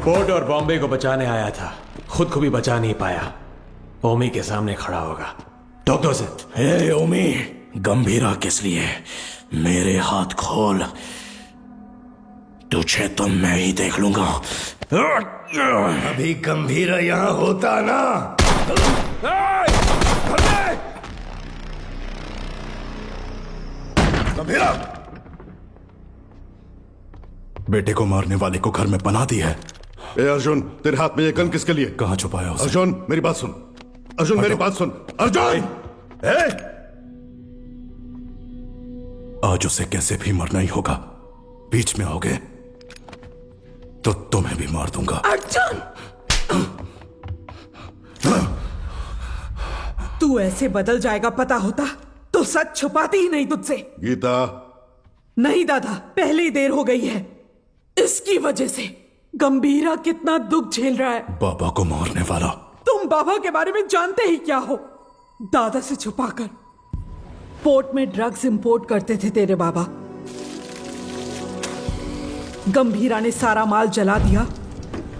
पोर्ट और बॉम्बे को बचाने आया था, खुद को भी बचा नहीं पाया। ओमी के सामने खड़ा होगा। टोक दो से। हे ओमी, गंभीरा किस लिए? मेरे हाथ खोल, तुझे तो मैं ही देख लूंगा। अभी गंभीरा यहाँ होता ना। गंभीरा, बेटे को मारने वाले को घर में पनाह दी है। ए अर्जुन, तेरे हाथ में ये गन किसके लिए? कहां छुपाया उसे? अर्जुन मेरी बात सुन, अर्जुन मेरी बात सुन, अर्जुन। आज उसे कैसे भी मरना ही होगा। बीच में आओगे तो तुम्हें भी मार दूंगा। अर्जुन, तू ऐसे बदल जाएगा पता होता तो सच छुपाती ही नहीं तुझसे। गीता। नहीं दादा, पहले ही देर हो गई है। इसकी वजह से गंभीरा कितना दुख झेल रहा है। बाबा को मारने वाला। तुम बाबा के बारे में जानते ही क्या हो? दादा से छुपाकर पोर्ट में ड्रग्स इंपोर्ट करते थे तेरे बाबा। गंभीरा ने सारा माल जला दिया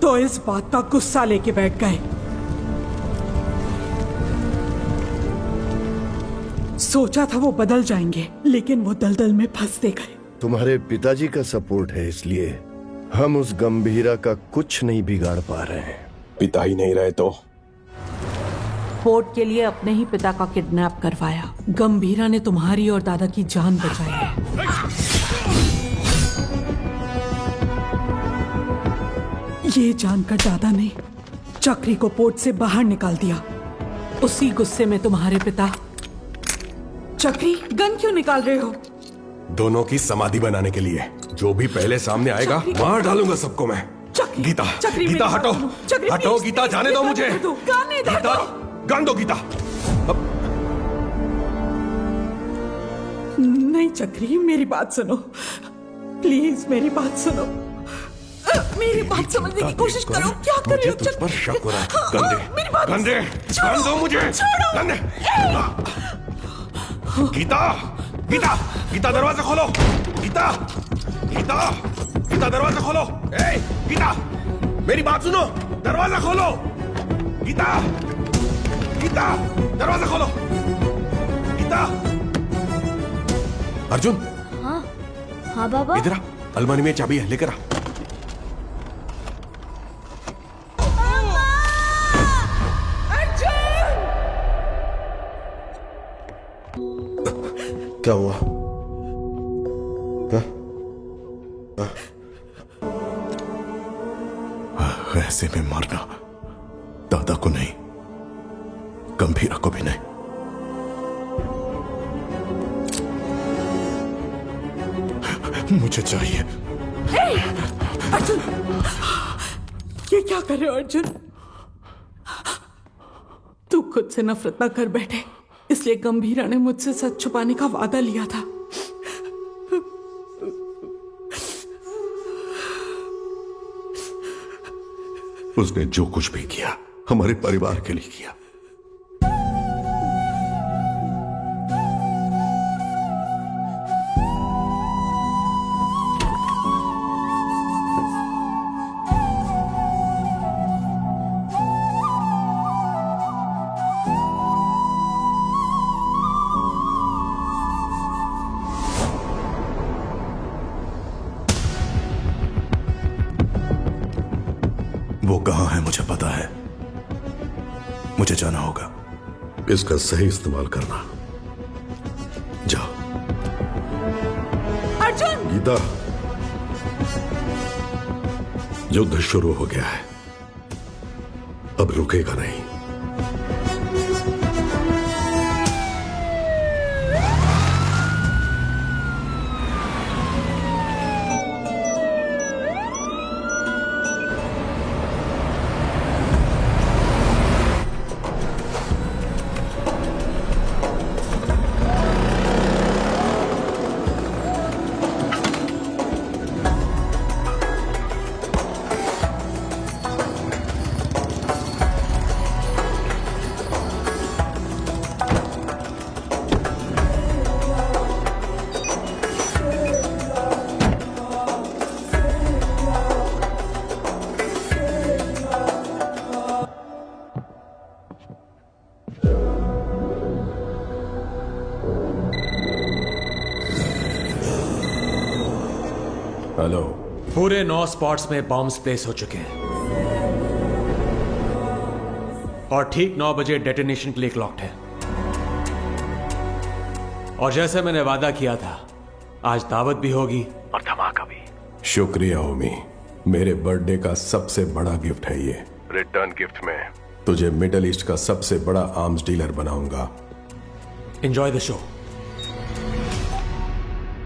तो इस बात का गुस्सा लेके बैठ गए। सोचा था वो बदल जाएंगे, लेकिन वो दलदल में फंसते गए। तुम्हारे पिताजी का सपोर्ट है, इसलिए हम उस गंभीरा का कुछ नहीं बिगाड़ पा रहे हैं। पिता ही नहीं रहे तो? पोर्ट के लिए अपने ही पिता का किडनैप करवाया। गंभीरा ने तुम्हारी और दादा की जान बचाई है। ये जानकर दादा ने चक्री को पोर्ट से बाहर निकाल दिया। उसी गुस्से में तुम्हारे पिता। चक्री, गन क्यों निकाल रहे हो? दोनों की समाधि बनाने के लिए। जो भी पहले सामने आएगा मार डालूंगा सबको मैं। गीता, गीता हटो, हटो गीता, जाने दो मुझे। गीता, गन दो गीता। नहीं चक्री, मेरी बात सुनो प्लीज, मेरी बात सुनो, मेरी बात समझने की कोशिश करो। क्या कर रहे हो? तुझ पर शक हो रहा है। गंदे मेरी बात गंदे गंदे दो मुझे। गंदे गीता गीता गीता दरवाजा खोलो। गीता गीता गीता दरवाजा खोलो। ए गीता मेरी बात सुनो, दरवाजा खोलो। गीता गीता दरवाजा खोलो। गीता। अर्जुन। हाँ हाँ बाबा। इधर आ, अलमारी में चाबी है, लेकर आ। क्या हुआ? ऐसे में मारना दादा को नहीं, गंभीरा को भी नहीं। मुझे चाहिए। अर्जुन, ये क्या कर रहे हो अर्जुन? तू खुद से नफरत ना कर बैठे, इसलिए गंभीरा ने मुझसे सच छुपाने का वादा लिया था। उसने जो कुछ भी किया हमारे परिवार के लिए किया। वो कहां है मुझे पता है, मुझे जाना होगा। इसका सही इस्तेमाल करना। जाओ। अर्जुन! गीता, युद्ध शुरू हो गया है, अब रुकेगा नहीं। हेलो। पूरे 9 स्पॉट्स में बॉम्ब्स प्लेस हो चुके हैं और ठीक 9 बजे डेटोनेशन के लिए क्लॉक्ड है। और जैसे मैंने वादा किया था, आज दावत भी होगी और धमाका भी। शुक्रिया ओमी, मेरे बर्थडे का सबसे बड़ा गिफ्ट है ये। रिटर्न गिफ्ट में तुझे मिडिल ईस्ट का सबसे बड़ा आर्म्स डीलर बनाऊंगा। Enjoy the show.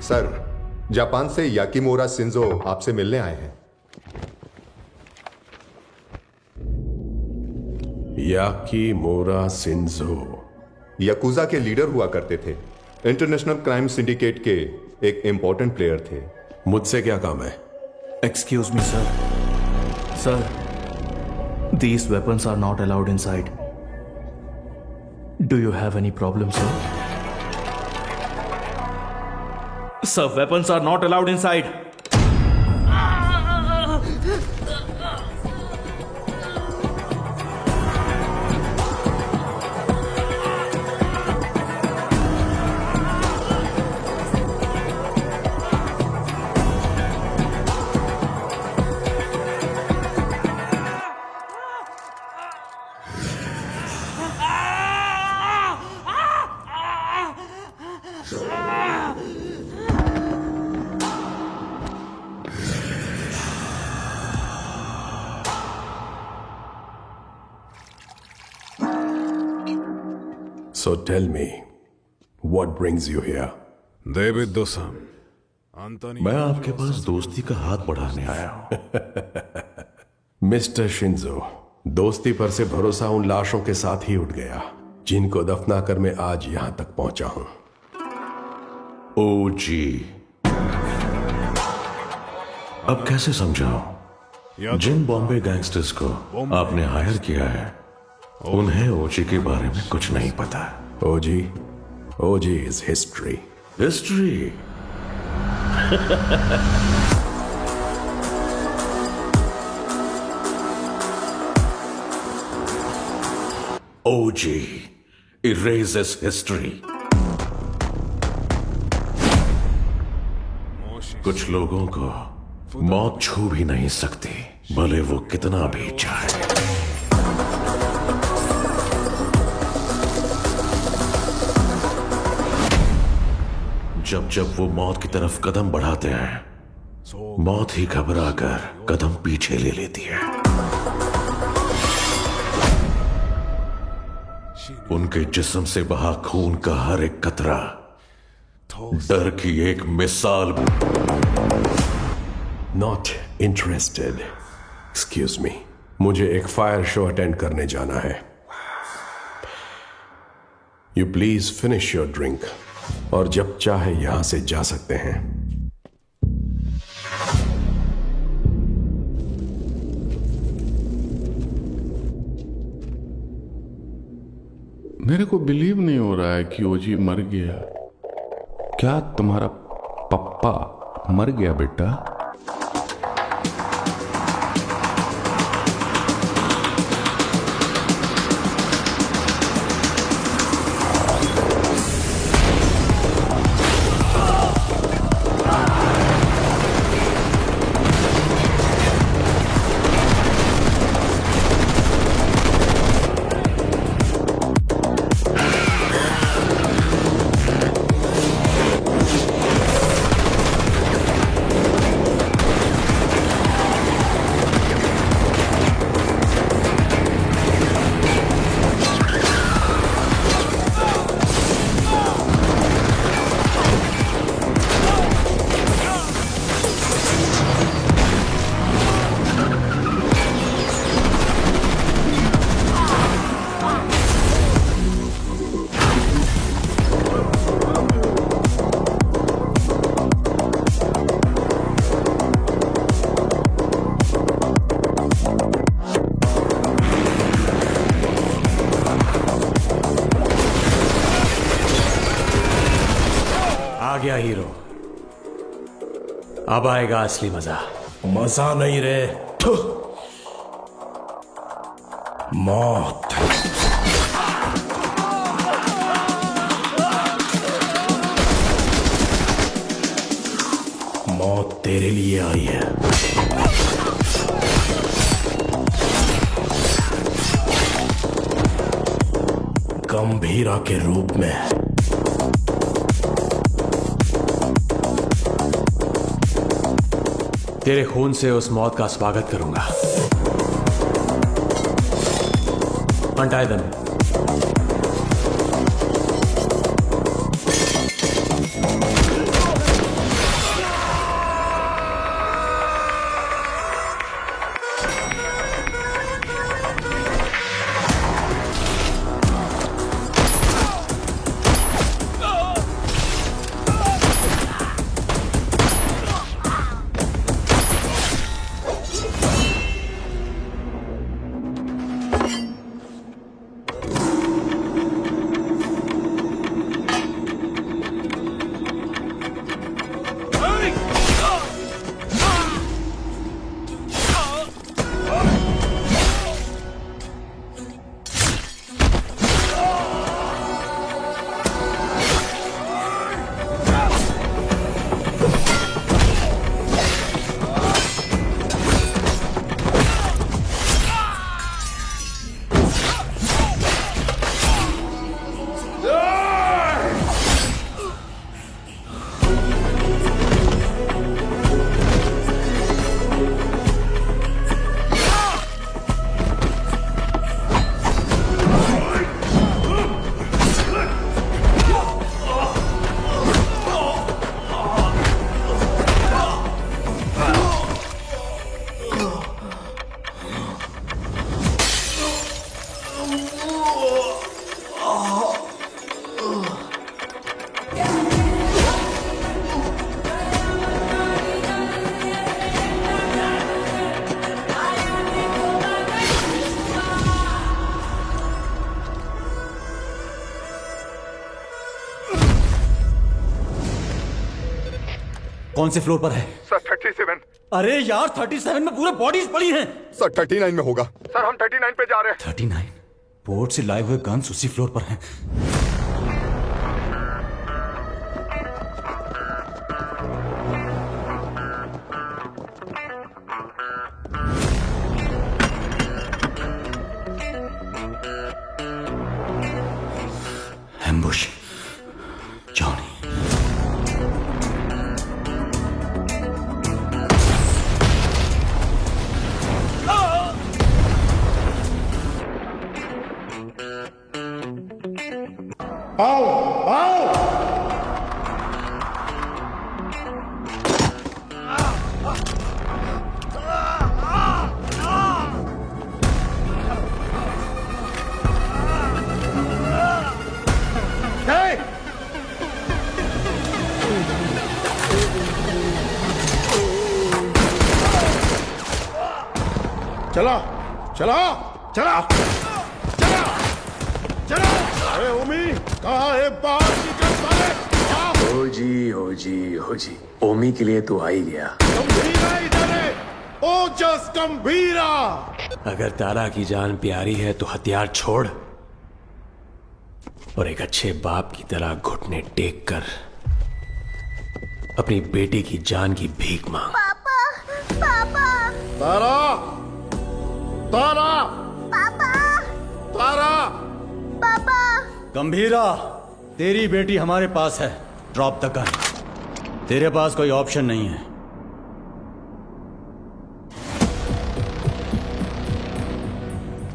Sir, Japan से याकीमोरा शिंजो आपसे मिलने आए हैं। याकीमोरा शिंजो याकुजा के लीडर हुआ करते थे, इंटरनेशनल क्राइम सिंडिकेट के एक इंपॉर्टेंट प्लेयर थे। मुझसे क्या काम है? Excuse me, sir. Sir, these weapons are not allowed inside. Do you have any problem, sir? Sir, weapons are not allowed inside. So tell me, what brings you here? David दोसम, मैं आपके पास दोस्ती का हाथ बढ़ाने आया हूं। मिस्टर शिंजो, दोस्ती पर से भरोसा उन लाशों के साथ ही उठ गया जिनको दफना कर मैं आज यहां तक पहुंचा हूं। ओजी। अब कैसे समझाऊं? जिन बॉम्बे गैंगस्टर्स को आपने हायर किया है उन्हें ओजी के बारे में कुछ नहीं पता। OG is history. History? OG erases history। कुछ लोगों को मौत छू भी नहीं सकती, भले वो कितना भी चाहे। जब जब वो मौत की तरफ कदम बढ़ाते हैं, मौत ही घबरा कर कदम पीछे ले लेती है। उनके जिस्म से बहा खून का हर एक कतरा डर की एक मिसाल। Not interested. एक्सक्यूज मी, मुझे एक फायर शो अटेंड करने जाना है। You please finish your drink और जब चाहे यहां से जा सकते हैं। मेरे को बिलीव नहीं हो रहा है कि ओजी मर गया। क्या तुम्हारा पप्पा मर गया बेटा? आ गया हीरो। अब आएगा असली मजा। मजा नहीं रे, मौत। मौत तेरे लिए आई है। गंभीरा के रूप में। तेरे खून से उस मौत का स्वागत करूंगा। Untie them. कौन से फ्लोर पर है? सर 37। अरे यार 37 में पूरे बॉडीज पड़ी हैं। सर 39 में होगा। सर हम 39 पे जा रहे हैं। 39? पोर्ट से लाए हुए गन्स उसी फ्लोर पर हैं। एम्बुश। जॉनी। आओ आओ। चला चला चला चला चला। अरे ओमी कहाँ है? बाहर निकल साले। हो जी ओमी के लिए तो आ ही गया। गंभीरा इधर है। ओजस गंभीरा। अगर तारा की जान प्यारी है तो हथियार छोड़ और एक अच्छे बाप की तरह घुटने टेक कर अपनी बेटी की जान की भीख मांग। पापा पापा तारा तारा पापा तारा। पापा गंभीरा, तेरी बेटी हमारे पास है। Drop the gun. तेरे पास कोई ऑप्शन नहीं है।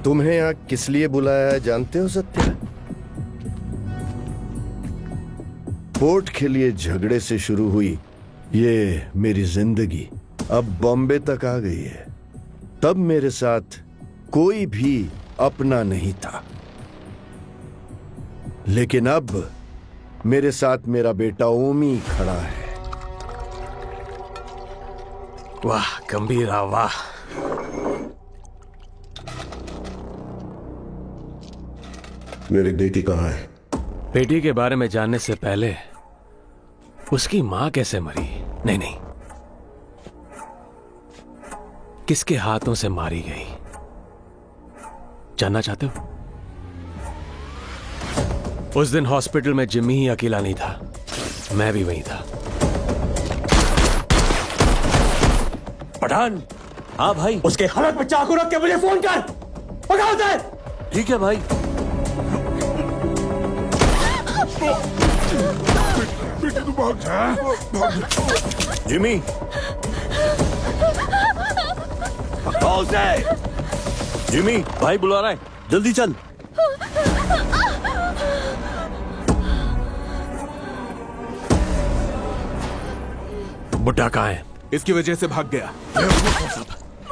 तुम्हें यहाँ किस लिए बुलाया है जानते हो सत्या? पोर्ट के लिए झगड़े से शुरू हुई ये मेरी जिंदगी अब बॉम्बे तक आ गई है। तब मेरे साथ कोई भी अपना नहीं था, लेकिन अब मेरे साथ मेरा बेटा ओमी खड़ा है। वाह गंभीरा वाह। मेरी बेटी कहाँ है? बेटी के बारे में जानने से पहले उसकी मां कैसे मरी? नहीं, किसके हाथों से मारी गई जानना चाहते हो? उस दिन हॉस्पिटल में जिम्मी ही अकेला नहीं था, मैं भी वहीं था। पठान। हाँ भाई। उसके हालत में चाकू रख के मुझे फोन कर। पकड़ उसे। ठीक है भाई। बेटी तू भाग जा। जिमी पकड़ो उसे। जिमी भाई बुला रहा है, जल्दी चल। बुड्ढा कहाँ है? इसकी वजह से भाग गया।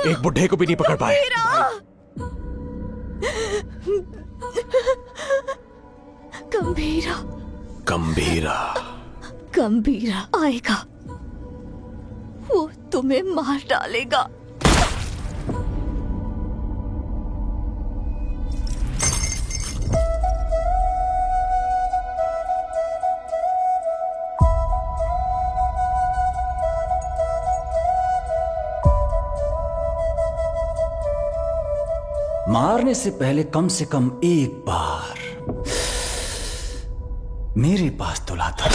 एक बुड्ढे को भी नहीं पकड़ पाए। गंभीरा गंभीरा गंभीरा आएगा, वो तुम्हें मार डालेगा। मारने से पहले कम से कम एक बार मेरे पास तो लाता।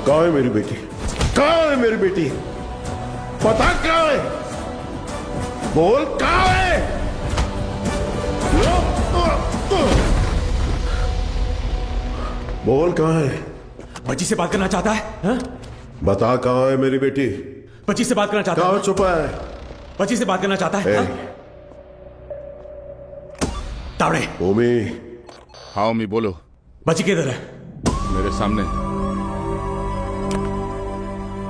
कहाँ है मेरी बेटी? कहाँ है मेरी बेटी? पता कहाँ है? बोल कहाँ है? बोल कहाँ है? बच्ची से बात करना चाहता है हा? बता कहाँ है मेरी बेटी? बच्ची से बात करना चाहता है। कहाँ छुपा है? बच्ची से बात करना चाहता है हा? तावड़े। ओमी। हाँ ओमी बोलो। बच्ची किधर है? मेरे सामने।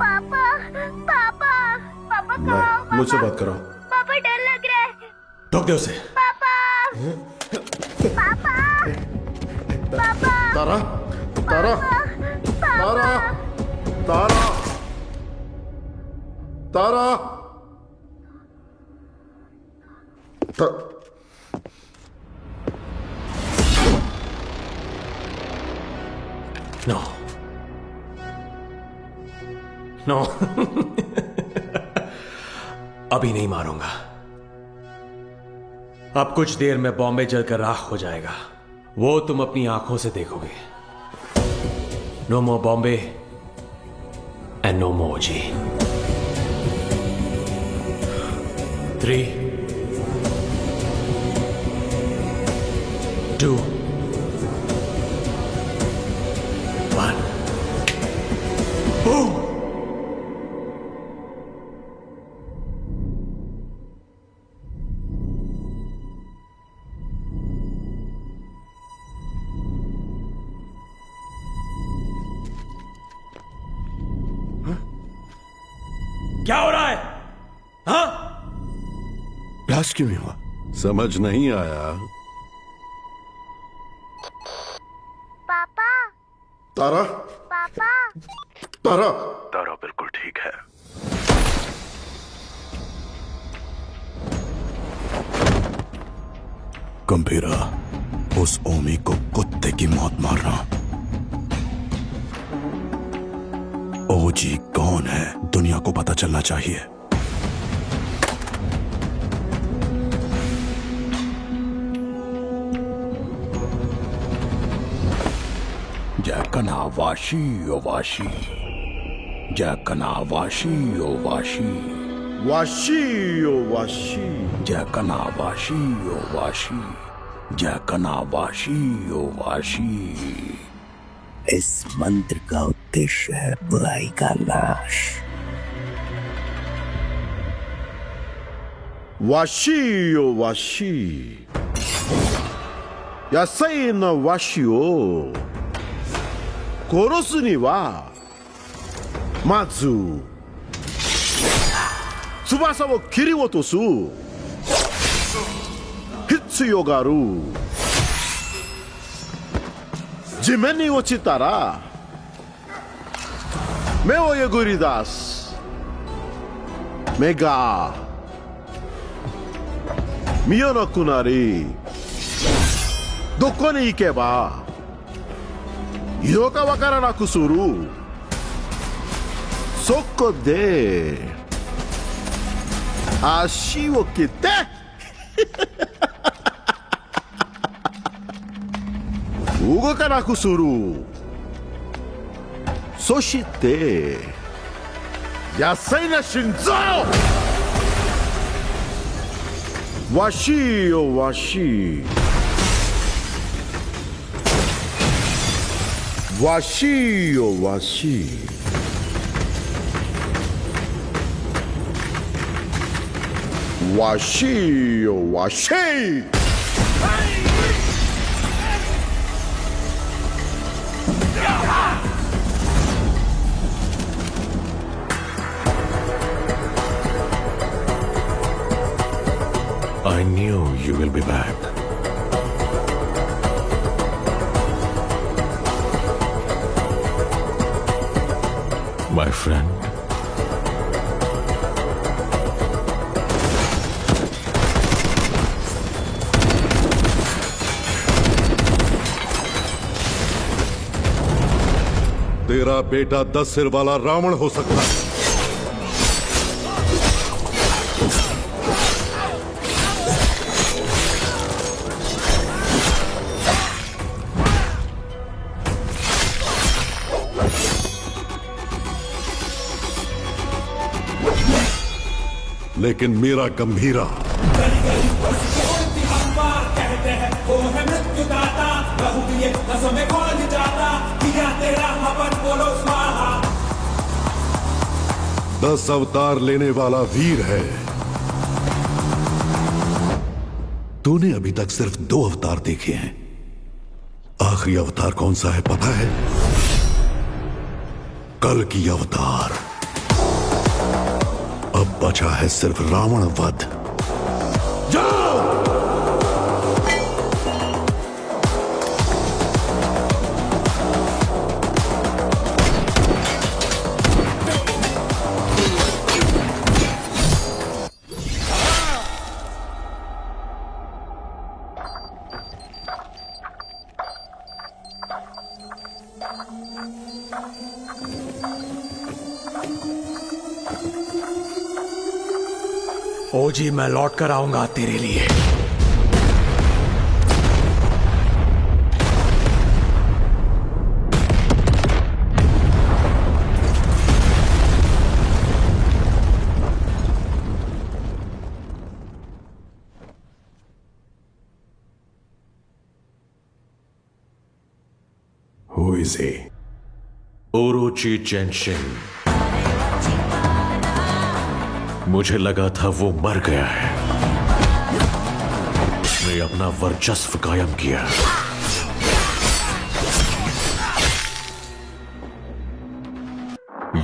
पापा पापा पापा कहाँ हो? मुझसे बात करो। पापा डर लग रहा है। ठोक दे उसे। पापा पापा पापा तारा तारा तारा तारा तारा नो नो अभी नहीं मारूंगा। अब कुछ देर में बॉम्बे जलकर राख हो जाएगा, वो तुम अपनी आंखों से देखोगे। No more Bombay and no more ji. 3, 2, 1 Boom! क्या हो रहा है? हाँ? ब्लास्ट क्यों नहीं हुआ? समझ नहीं आया। पापा तारा पापा तारा तारा बिल्कुल ठीक है। गंभीरा, उस ओमी को कुत्ते की मौत मारना। ओजी कौन है दुनिया को पता चलना चाहिए। जैकना वाशी ओ वाशी, जैकना वाशी ओ वाशी, वाशी ओ वाशी, जैकना वाशी ओ वाशी, जैकना वाशी ओ वाशी। इस मंत्र का उद्देश्य है बुराई का नाश। वाशी ओ वाशी, यासाई न वाशी ओ कोरोसु नि वा माजु tsubasaを切り落とす必要がある。地面に落ちたら目をえぐり出す。目が見えなくなり、どこに行けばいいのかわからなくする。そこで足を切って動かなくする。そして野菜な心臓。わしよわし、わしよわし、わしよわし。I knew you will be back. My friend. तेरा बेटा 10 सिर वाला रावण हो सकता है, लेकिन मेरा गंभीरा कहते हैं वो है मृत्यु दाता, बहु दिए नसों में खोल जाता। किया तेरा हवन बोलो स्वाहा 10 अवतार लेने वाला वीर है। तूने अभी तक सिर्फ 2 अवतार देखे हैं। आखिरी अवतार कौन सा है पता है? कल की अवतार। अब बचा है सिर्फ रावण वध। जाओ! ओजी मैं लौट कर आऊंगा तेरे लिए। Who is he? ओरोची चेंशिन। मुझे लगा था वो मर गया है। उसने अपना वर्चस्व कायम किया।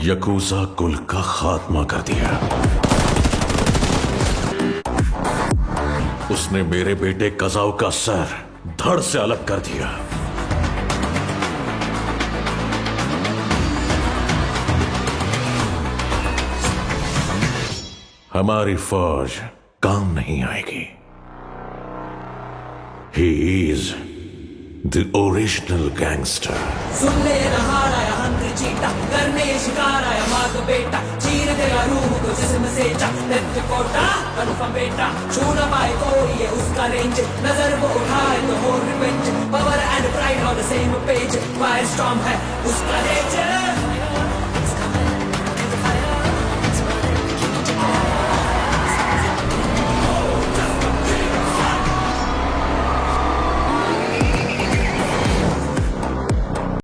यकूजा कुल का खात्मा कर दिया। उसने मेरे बेटे कजाओ का सर धड़ से अलग कर दिया। हमारी फौज काम नहीं आएगी। He is the original gangster. सुन ले नहार आया हंत्र चीटा करने शिकार आया माँ का बेटा चीर देगा रूह को जिस्म से जा नित्य कोटा कन्फर्म बेटा छू ना पाए कोई ये उसका रेंज नजर वो उठाए तो हो revenge power and pride on the same page fire storm है उसका नेचर